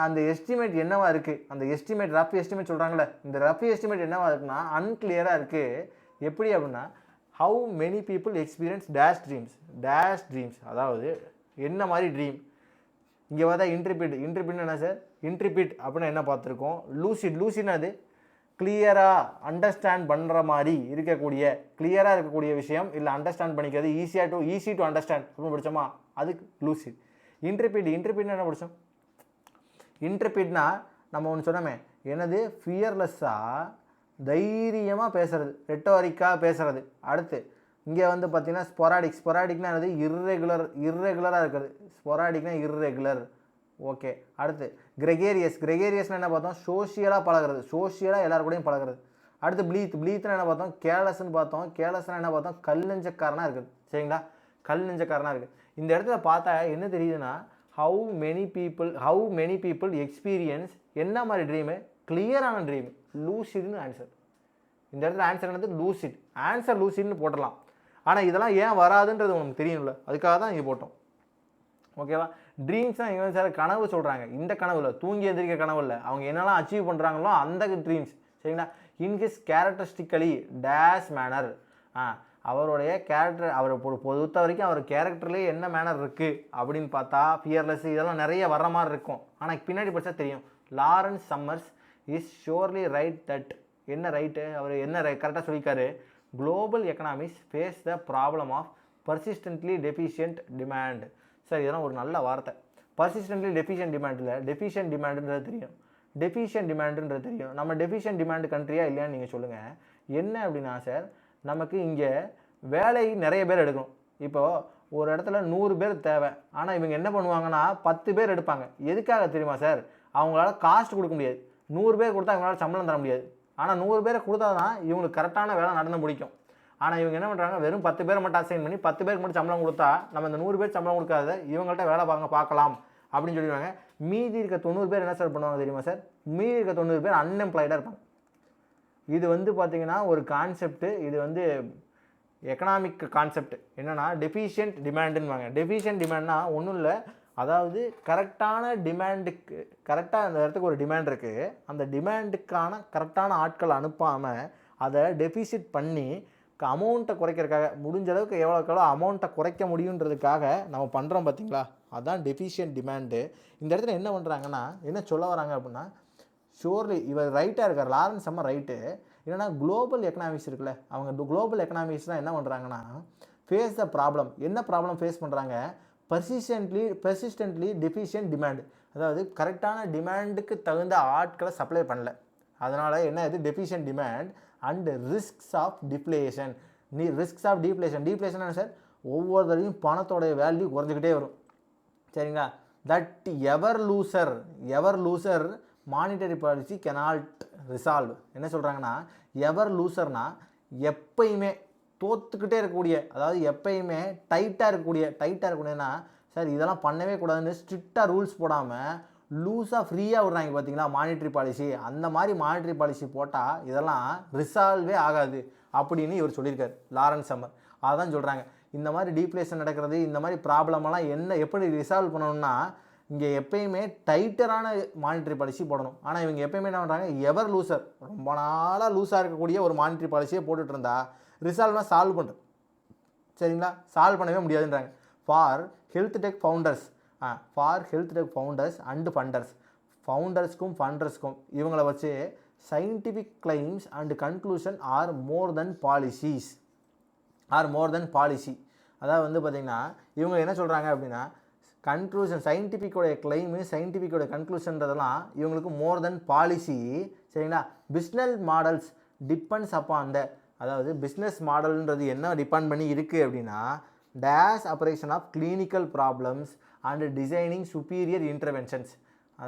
அந்த எஸ்டிமேட் என்னவா இருக்குது, அந்த எஸ்டிமேட் ரஃப் எஸ்டிமேட் சொல்கிறாங்களே, இந்த ரஃப் எஸ்டிமேட் என்னவா இருக்குன்னா அன்கிளியராக இருக்குது. எப்படி அப்படின்னா, how many people experience dash dreams, அதாவது என்ன மாதிரி ட்ரீம். இங்கே பார்த்தா இன்ட்ரிபிட் என்ன சார், இன்ட்ரிபிட் அப்படின்னா என்ன பார்த்துருக்கோம். லூசிட்னா அது கிளியராக அண்டர்ஸ்டாண்ட் பண்ணுற மாதிரி கிளியராக இருக்கக்கூடிய விஷயம், இல்லை அண்டர்ஸ்டாண்ட் பண்ணிக்கிறது ஈஸி டு அண்டர்ஸ்டாண்ட் அப்படின்னு படித்தோமா, அதுக்கு லூசிட். இன்ட்ரிபிட்னா என்ன படித்தோம், இன்ட்ரிபிட்னா நம்ம ஒன்று சொன்னோமே, என்னது ஃபியர்லெஸ்ஸாக தைரியமாக பேசுறது, ரெட்டோரிக்காக பேசுறது. அடுத்து இங்கே வந்து பார்த்தீங்கன்னா ஸ்பொராடிக்னா என்னது, இர்ரெகுலராக இருக்கிறது. ஸ்பொராடிக்னா இர்ரெகுலர். ஓகே. அடுத்து கிரெகேரியஸ்னால் என்ன பார்த்தோம், சோஷியலாக பழகிறது, சோஷியலாக எல்லாரு கூடயும் பழகிறது. அடுத்து ப்ளீத்னா என்ன பார்த்தோம், கேர்லெஸ்னா என்ன பார்த்தோம், கல் நெஞ்சக்காரனாக இருக்குது. சரிங்களா? கல் நெஞ்சக்காரனாக இருக்குது. இந்த இடத்துல பார்த்தா என்ன தெரியுதுன்னா, ஹவு மெனி பீப்புள் எக்ஸ்பீரியன்ஸ் என்ன மாதிரி ட்ரீமு, கிளியரான ட்ரீமு, லூசிட்னு ஆன்சர். இந்த இடத்துல ஆன்சர் என்னது, லூசிட்னு போட்டுடலாம். ஆனால் இதெல்லாம் ஏன் வராதுன்றது உங்களுக்கு தெரியும்ல, அதுக்காக தான் இங்கே போட்டோம். ஓகேவா? ட்ரீம்ஸ் தான் இங்கே சார் கனவு சொல்கிறாங்க. இந்த கனவுல தூங்கி எந்திரிக்க கனவு இல்லை, அவங்க என்னெல்லாம் அச்சீவ் பண்ணுறாங்களோ அந்த ட்ரீம்ஸ். சரிங்களா? In his characteristically dash manner. அவருடைய கேரக்டர், அவர் பொறுத்த வரைக்கும் அவர் கேரக்டர்லேயே என்ன மேனர் இருக்குது அப்படின்னு பார்த்தா ஃபியர்லெஸ் இதெல்லாம் நிறைய வர்ற மாதிரி இருக்கும். ஆனால் பின்னாடி படித்தா தெரியும். Lawrence Summers is surely right that. என்ன ரைட்டு, அவர் என்ன கரெக்டாக சொல்லியிருக்காரு, global economics face the problem of persistently deficient demand. Sir இதெல்லாம் ஒரு நல்ல வார்த்தை. பர்சிஸ்டன்ட்லி டெஃபிஷியன்ட் டிமாண்டுன்றது தெரியும். நம்ம டெஃபிஷியன்ட் டிமாண்ட் கண்ட்ரியா இல்லையான்னு நீங்கள் சொல்லுங்கள். என்ன அப்படின்னா சார், நமக்கு இங்கே வேலை நிறைய பேர் எடுக்கணும். இப்போது ஒரு இடத்துல 100 பேர் தேவை, ஆனால் இவங்க என்ன பண்ணுவாங்கன்னா 10 பேர் எடுப்பாங்க. எதுக்காக தெரியுமா சார், அவங்களால காஸ்ட் கொடுக்க முடியாது. 100 பேர் கொடுத்தா அவங்களால சம்பளம் தர முடியாது. ஆனால் 100 பேரை கொடுத்தா தான் இவங்களுக்கு கரெக்டான வேலை நடந்து முடிக்கும். ஆனால் இவங்க என்ன பண்ணுறாங்க, வெறும் 10 பேரை மட்டும் அசைன் பண்ணி 10 பேருக்கு மட்டும் சம்பளம் கொடுத்தா நம்ம இந்த 100 பேர் சம்பளம் கொடுக்காத இவங்கள்ட்ட வேலை பார்க்கலாம் அப்படின்னு சொல்லிடுவாங்க. மீதி இருக்க 90 பேர் என்ன சார் பண்ணுவாங்க தெரியுமா சார்? மீதி இருக்க 90 பேர் அன்எம்ப்ளாய்டாக இருப்பாங்க. இது வந்து பார்த்திங்கன்னா ஒரு கான்செப்ட்டு, இது வந்து எக்கனாமிக் கான்செப்ட். என்னென்னா டெஃபிஷியன்ட் டிமாண்டுன்னுவாங்க. டெஃபிஷியன்ட் டிமாண்ட்னா ஒன்றும் இல்லை, அதாவது கரெக்டான டிமாண்டுக்கு கரெக்டாக அந்த இடத்துக்கு ஒரு டிமாண்ட் இருக்குது, அந்த டிமாண்டுக்கான கரெக்டான ஆட்கள் அனுப்பாமல் அதை டெஃபிசிட் பண்ணி அமௌண்ட்டை குறைக்கிறதுக்காக, முடிஞ்ச அளவுக்கு எவ்வளோக்கெவ்வளோ அமௌண்ட்டை குறைக்க முடியுன்றதுக்காக நம்ம பண்ணுறோம் பார்த்தீங்களா, அதுதான் டெஃபிஷியன்ட் டிமாண்டு. இந்த இடத்துல என்ன பண்ணுறாங்கன்னா, என்ன சொல்ல வராங்க அப்படின்னா, ஷோர்லி இவர் ரைட்டாக இருக்கார், லாரன்ஸ் சம்மர் ரைட்டு. என்னென்னா குளோபல் எக்கனாமிக்ஸ் இருக்குல்ல, அவங்க குளோபல் எக்கனாமிக்ஸ்லாம் என்ன பண்ணுறாங்கன்னா, ஃபேஸ் த ப்ராப்ளம். என்ன ப்ராப்ளம் ஃபேஸ் பண்ணுறாங்க? பெர்சிஸ்டன்ட்லி டெஃபிஷியன்ட் டிமாண்ட். அதாவது கரெக்டான டிமாண்டுக்கு தகுந்த ஆட்களை சப்ளை பண்ணல, அதனால் என்ன இது deficient demand and risks of deflation. Risks of deflation என்ன சார்? ஒவ்வொரு தடவையும் பணத்தோடைய வேல்யூ குறைஞ்சிக்கிட்டே வரும். சரிங்களா? That ever looser monetary policy cannot resolve. என்ன சொல்கிறாங்கன்னா, எவர் லூசர்னா எப்பயுமே தோத்துக்கிட்டே இருக்கக்கூடிய, அதாவது எப்பயுமே டைட்டாக இருக்கக்கூடியனா சார் இதெல்லாம் பண்ணவே கூடாதுன்னு ஸ்ட்ரிக்டாக ரூல்ஸ் போடாமல் லூஸாக ஃப்ரீயாக விடுறாங்க பார்த்தீங்களா மானிட்ரி பாலிசி. அந்த மாதிரி மானிட்ரி பாலிசி போட்டால் இதெல்லாம் ரிசால்வே ஆகாது அப்படின்னு இவர் சொல்லியிருக்கார், லாரன்ஸ் சம்மர். அதான் சொல்கிறாங்க, இந்த மாதிரி டீப்ளேஷன் நடக்கிறது, இந்த மாதிரி ப்ராப்ளமெல்லாம் எப்படி ரிசால்வ் பண்ணணும்னா, இங்கே எப்பயுமே டைட்டரான மானிட்ரி பாலிசி போடணும். ஆனால் இவங்க எப்பயுமே என்ன பண்ணுறாங்க, எவர் லூசர், ரொம்ப நாளாக லூஸாக இருக்கக்கூடிய ஒரு மானிட்ரி பாலிசியை போட்டுட்டு இருந்தா ரிசால்வ்னால் சால்வ் பண்ணுறது. சரிங்களா? சால்வ் பண்ணவே முடியாதுன்றாங்க. For health tech founders and ஃபவுண்டர்ஸ்க்கும் ஃபண்டர்ஸ்க்கும் இவங்களை வச்சு scientific claims and conclusion are more then policy. அதாவது வந்து பார்த்திங்கன்னா இவங்க என்ன சொல்கிறாங்க அப்படின்னா, கன்க்ளூஷன் சயின்டிஃபிக்கோடைய கிளைமு சயின்டிஃபிக்கோடைய கன்க்ளூஷன்றதெல்லாம் இவங்களுக்கு மோர் தென் பாலிசி. சரிங்களா? பிஸ்னஸ் மாடல்ஸ் டிபெண்ட்ஸ் அப்பான் அதாவது பிஸ்னஸ் மாடல்ன்றது என்ன டிபெண்ட் பண்ணி இருக்குது அப்படின்னா, dash operation of clinical problems and designing superior interventions.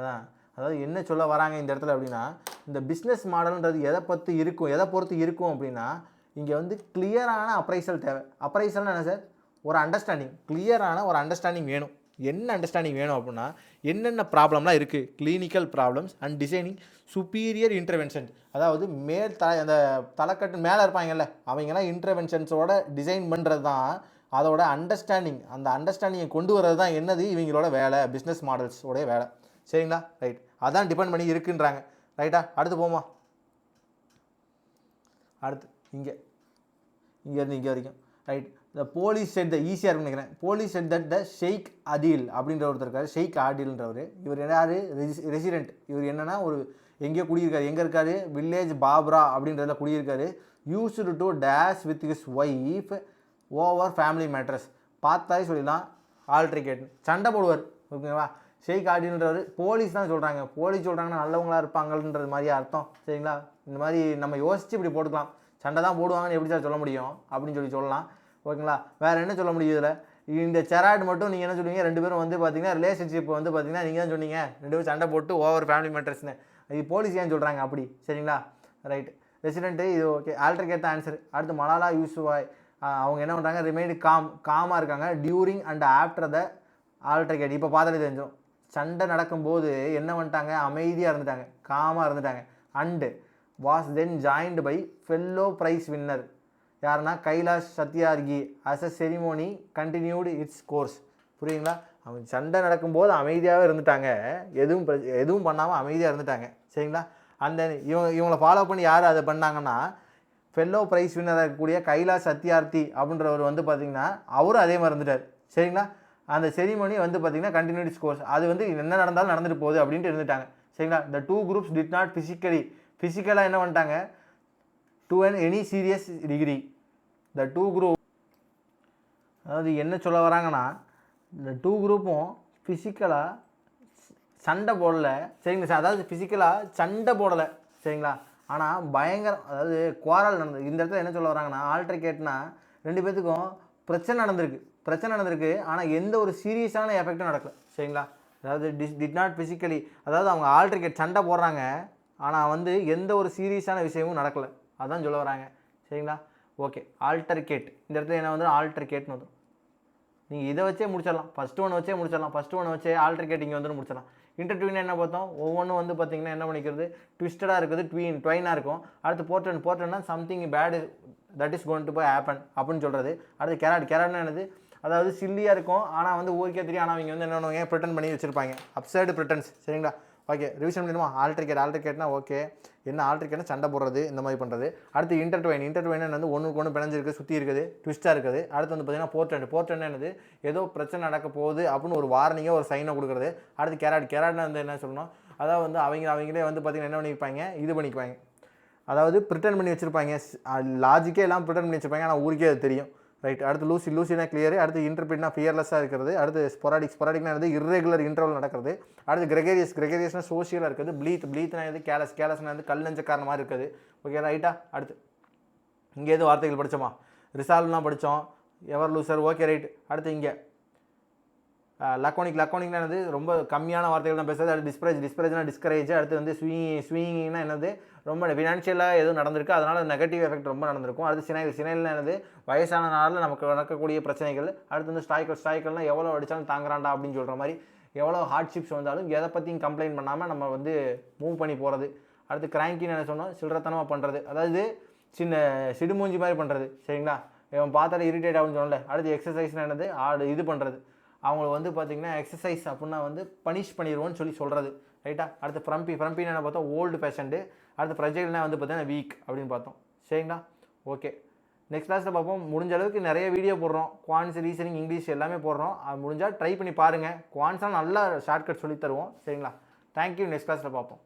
அதாவது என்ன சொல்ல வராங்க இந்த இடத்துல அப்படின்னா, இந்த பிஸ்னஸ் மாடல்ன்றது எதை பொறுத்து இருக்கும் அப்படின்னா, இங்கே வந்து கிளியரான அப்ரைசல் தேவை. அப்ரைசல்னா என்ன சார்? ஒரு அண்டர்ஸ்டாண்டிங், கிளியரான ஒரு அண்டர்ஸ்டாண்டிங் வேணும். என்ன அண்டர்ஸ்டாண்டிங் வேணும் அப்படின்னா, என்னென்ன ப்ராப்ளம்லாம் இருக்குது, clinical problems and designing superior intervention. அதாவது அந்த தலைக்கட்டு மேலே இருப்பாங்கல்ல, அவங்கெல்லாம் இன்டர்வென்ஷன்ஸோட டிசைன் பண்ணுறது தான் அதோட அண்டர்ஸ்டாண்டிங். அந்த அண்டர்ஸ்டாண்டிங்கை கொண்டு வர்றது தான் என்னது இவங்களோட வேலை, பிஸ்னஸ் மாடல்ஸோடைய வேலை. சரிங்களா? ரைட், அதான் டிபெண்ட் பண்ணி இருக்குன்றாங்க. ரைட்டா? அடுத்து போமா, அடுத்து இங்கேருந்து இங்கே வரைக்கும். Right, the police said the ஈஸியாக இருக்குன்னு நினைக்கிறேன். Police said that the Sheikh Adil அப்படின்ற ஒருத்தர் இருக்கார். ஷெய்க் ஆடில்ன்றவர், இவர் யார்? ரெசிடென்ட். இவர் என்னென்னா ஒரு எங்கேயோ குடியிருக்காரு. எங்கே இருக்காரு? வில்லேஜ் பாப்ரா அப்படின்றத குடியிருக்காரு. Used to dash with his wife over family matters. பார்த்தாலே சொல்லிடலாம் ஆல்ட்ரிகேட், சண்டை போடுவார். ஓகேவா? ஷெய்க் ஆடில்ன்றவர் போலீஸ் தான் சொல்கிறாங்க. போலீஸ் சொல்கிறாங்கன்னா நல்லவங்களாக இருப்பாங்கன்றது மாதிரி அர்த்தம். சரிங்களா? இந்த மாதிரி நம்ம யோசித்து இப்படி போட்டுக்கலாம். சண்டை தான் போடுவாங்கன்னு எப்படி சார் சொல்ல முடியும் அப்படின்னு சொல்லலாம். ஓகேங்களா? வேறு என்ன சொல்ல முடியும் இதில்? இந்த செராட் மட்டும் நீங்கள் என்ன சொல்லுவீங்க, 2 பேரும் வந்து பார்த்தீங்கன்னா ரிலேஷன்ஷிப் வந்து பார்த்தீங்கன்னா நீங்கள் தான் சொன்னீங்க 2 பேரும் சண்டை போட்டு ஓவர் ஃபேமிலி மேட்டர்ஸ்னு. இது போலீஸ் ஏன் சொல்கிறாங்க அப்படி? சரிங்களா? ரைட், ரெசிடென்ட்டு இது ஓகே, ஆல்ட்ரிகேட் தான் ஆன்சர். அடுத்து மலாலா யூசுஃபாய், அவங்க என்ன பண்ணுறாங்க, ரிமைண்ட் காமாக இருக்காங்க டியூரிங் அண்ட் ஆஃப்டர் த ஆல்ட்ரிகேட். இப்போ பார்த்தாலே தெரிஞ்சிடும், சண்டை நடக்கும்போது என்ன பண்ணிட்டாங்க, அமைதியாக இருந்துட்டாங்க, காமாக இருந்துட்டாங்க. And was then joined by fellow prize winner. யாருன்னா Kailash Satyarthi. As a ceremony continued its course. புரியுங்களா? அவங்க சண்டை நடக்கும்போது அமைதியாகவே இருந்துட்டாங்க, எதுவும் பண்ணாமல் அமைதியாக இருந்துட்டாங்க. சரிங்களா? அந்த இவங்களை ஃபாலோ பண்ணி யார் அதை பண்ணாங்கன்னா, ஃபெல்லோ ப்ரைஸ் வின்னராக இருக்கக்கூடிய கைலாஷ் சத்யார்த்தி அப்படின்றவர் வந்து பார்த்திங்கன்னா அவரும் அதே மாதிரி இருந்துட்டார். சரிங்களா? அந்த செரிமோனி வந்து பார்த்திங்கன்னா கண்டினியூட் இட்ஸ் கோர்ஸ். அது வந்து என்ன நடந்தாலும் நடந்துட்டு போகுது அப்படின்ட்டு இருந்துட்டாங்க. சரிங்களா? த 2 groups டிட் நாட் ஃபிசிக்கலாக என்ன பண்ணிட்டாங்க, to any serious degree. The 2 group, அதாவது என்ன சொல்ல வராங்கன்னா, இந்த 2 குரூப்பும் ஃபிசிக்கலாக சண்டை போடலை. சரிங்களா? அதாவது ஃபிசிக்கலாக சண்டை போடலை. சரிங்களா? ஆனால் பயங்கரம், அதாவது குவாரல் நடந்தது. இந்த இடத்துல என்ன சொல்ல வராங்கன்னா, ஆல்ட்ரிகேட்னா 2 பேர்த்துக்கும் பிரச்சனை நடந்திருக்கு. ஆனால் எந்த ஒரு சீரியஸான எஃபெக்டும் நடக்கல. சரிங்களா? அதாவது டிட் நாட் ஃபிசிக்கலி, அதாவது அவங்க ஆல்ட்ரிகேட் சண்டை போடுறாங்க, ஆனால் வந்து எந்த ஒரு சீரியஸான விஷயமும் நடக்கலை, அதான் சொல்ல வராங்க. சரிங்களா? ஓகே. ஆல்டர்கேட், இந்த இடத்துல என்ன வந்து ஆல்டர்கேட்னு வந்துடும். நீங்கள் இதை வச்சே முடிச்சிடலாம், ஃபஸ்ட்டு ஒன்று வச்சே முடிச்சிடலாம், ஃபஸ்ட்டு ஒன்று வச்சே ஆல்டர்கேட் இங்கே வந்து முடிச்சிடலாம். இன்டர்ட்வின் என்ன பார்த்தோம், ஒவ்வொன்றும் வந்து பார்த்திங்கன்னா என்ன பண்ணிக்கிறது, ட்விஸ்டடாக இருக்குது, ட்வைனாக இருக்கும். அடுத்து போர்ட்ரன்னா something bad that is going to by happen அப்படின்னு சொல்கிறது. அடுத்து கேரட்னா என்னது, அதாவது சில்லியாக இருக்கும், ஆனால் வந்து ஊருக்கே தெரியும், ஆனால் அவங்க வந்து என்ன பண்ணுவாங்க, ப்ரிட்டன் பண்ணி வச்சுருப்பாங்க, அப்சைடு ப்ரிட்டன்ஸ். சரிங்களா? ஓகே. ரிவிஷன் பண்ணிடுமா? ஆல்டர்கேட்னா ஓகே, என்ன ஆல்டர்கேட்னா சண்டை போடுறது, இந்த மாதிரி பண்ணுறது. அடுத்து இன்டர்ட்வைன் வந்து ஒன்றுக்கு ஒன்று பிணைஞ்சிருக்கு, சுற்றி இருக்குது, ட்விஸ்ட்டாக இருக்குது. அடுத்து வந்து பார்த்தீங்கன்னா போர்ட்ரண்ட் என்னது, ஏதோ பிரச்சனை நடக்க போகுது அப்படின்னு ஒரு வார்னிங்கோ ஒரு சைனை கொடுக்குறது. அடுத்து கேரட்னா வந்து என்ன சொல்லணும், அதாவது வந்து அவங்களே வந்து பார்த்திங்கன்னா என்ன பண்ணிப்பாங்க, இது பண்ணிக்குவாங்க, அதாவது ப்ரிட்டன் பண்ணி வச்சுருப்பாங்க, லாஜிக்கே எல்லாம் ப்ரிட்டன் பண்ணி வச்சுருப்பாங்க, ஆனால் ஊருக்கே அது தெரியும். ரைட். அடுத்து லூசினா கிளியர். அடுத்து இன்டர்பிரிட்னா ஃபியர்லெஸ்ஸாக இருக்கிறது. அடுத்து ஸ்பொராடிக்னா வந்து இர்ரெகுலர் இன்டர்வல் நடக்கிறது. அடுத்து கிரெகரியஸ்னா சோஷியலாக இருக்குது. ப்ளீத்னா வந்து கேலஸ்னா வந்து கல்லஞ்சக்காரன மாதிரி இருக்குது. ஓகே ரைட்டா? அடுத்து இங்கே எது வார்த்தைகள் படித்தோமா, ரிசால்வ்னா படித்தோம், எவர் லூசர். Okay right. அடுத்து இங்கே லக்கோனிக்னா என்னது, ரொம்ப கம்மியான வார்த்தைகள் தான் பேசுறது. அடுத்து டிஸ்பரேஜ்னா டிஸ்கரேஜ். அடுத்து வந்து ஸ்விங்கிங்னா என்னது, ரொம்ப ஃபினான்ஷியலாக எதுவும் நடந்திருக்கு, அதனால் நெகட்டிவ் எஃபெக்ட் ரொம்ப நடந்திருக்கும். அடுத்து சினைல்னா என்னது, வயசான நாளில் நமக்கு நடக்கக்கூடிய பிரச்சனைகள். அடுத்து வந்து ஸ்டாய்க்கல்னால் எவ்வளோ அடித்தாலும் தாங்குறாண்டா அப்படின்னு சொல்கிற மாதிரி, எவ்வளோ ஹார்ட்ஷிப்ஸ் வந்தாலும் எதை பற்றியும் கம்ப்ளைண்ட் பண்ணாமல் நம்ம வந்து மூவ் பண்ணி போகிறது. அடுத்து கிராங்கின்னு என்ன சொன்னோம், சில்லறத்தனமாக பண்ணுறது, அதாவது சின்ன சிடுமூஞ்சி மாதிரி பண்ணுறது. சரிங்களா? இவன் பார்த்தாலே இரிட்டேட் ஆகுன்னு சொன்னல. அடுத்து எக்ஸசைஸ்னா என்னது, இது பண்ணுறது, அவங்கள வந்து பார்த்திங்கன்னா எக்ஸசைஸ் அப்படின்னா வந்து பனிஷ் பண்ணிடுவோன்னு சொல்கிறது. ரைட்டா? அடுத்து ஃப்ரம்பின்னு என்ன பார்த்தோம், ஓல்டு பேஷண்ட்டு. அடுத்து ஃப்ரெஜைல்னா வந்து பார்த்தீங்கன்னா வீக் அப்படின்னு பார்த்தோம். சரிங்களா? ஓகே. நெக்ஸ்ட் கிளாஸில் பார்ப்போம். முடிஞ்ச அளவுக்கு நிறைய வீடியோ போடுறோம், குவான்ஸ், ரீசனிங், இங்கிலீஷ் எல்லாமே போடுறோம். அது முடிஞ்சால் ட்ரை பண்ணி பாருங்கள். குவான்ஸாக நல்லா ஷார்ட்கட் சொல்லி தருவோம். சரிங்களா? தேங்க்யூ. நெக்ஸ்ட் கிளாஸில் பார்ப்போம்.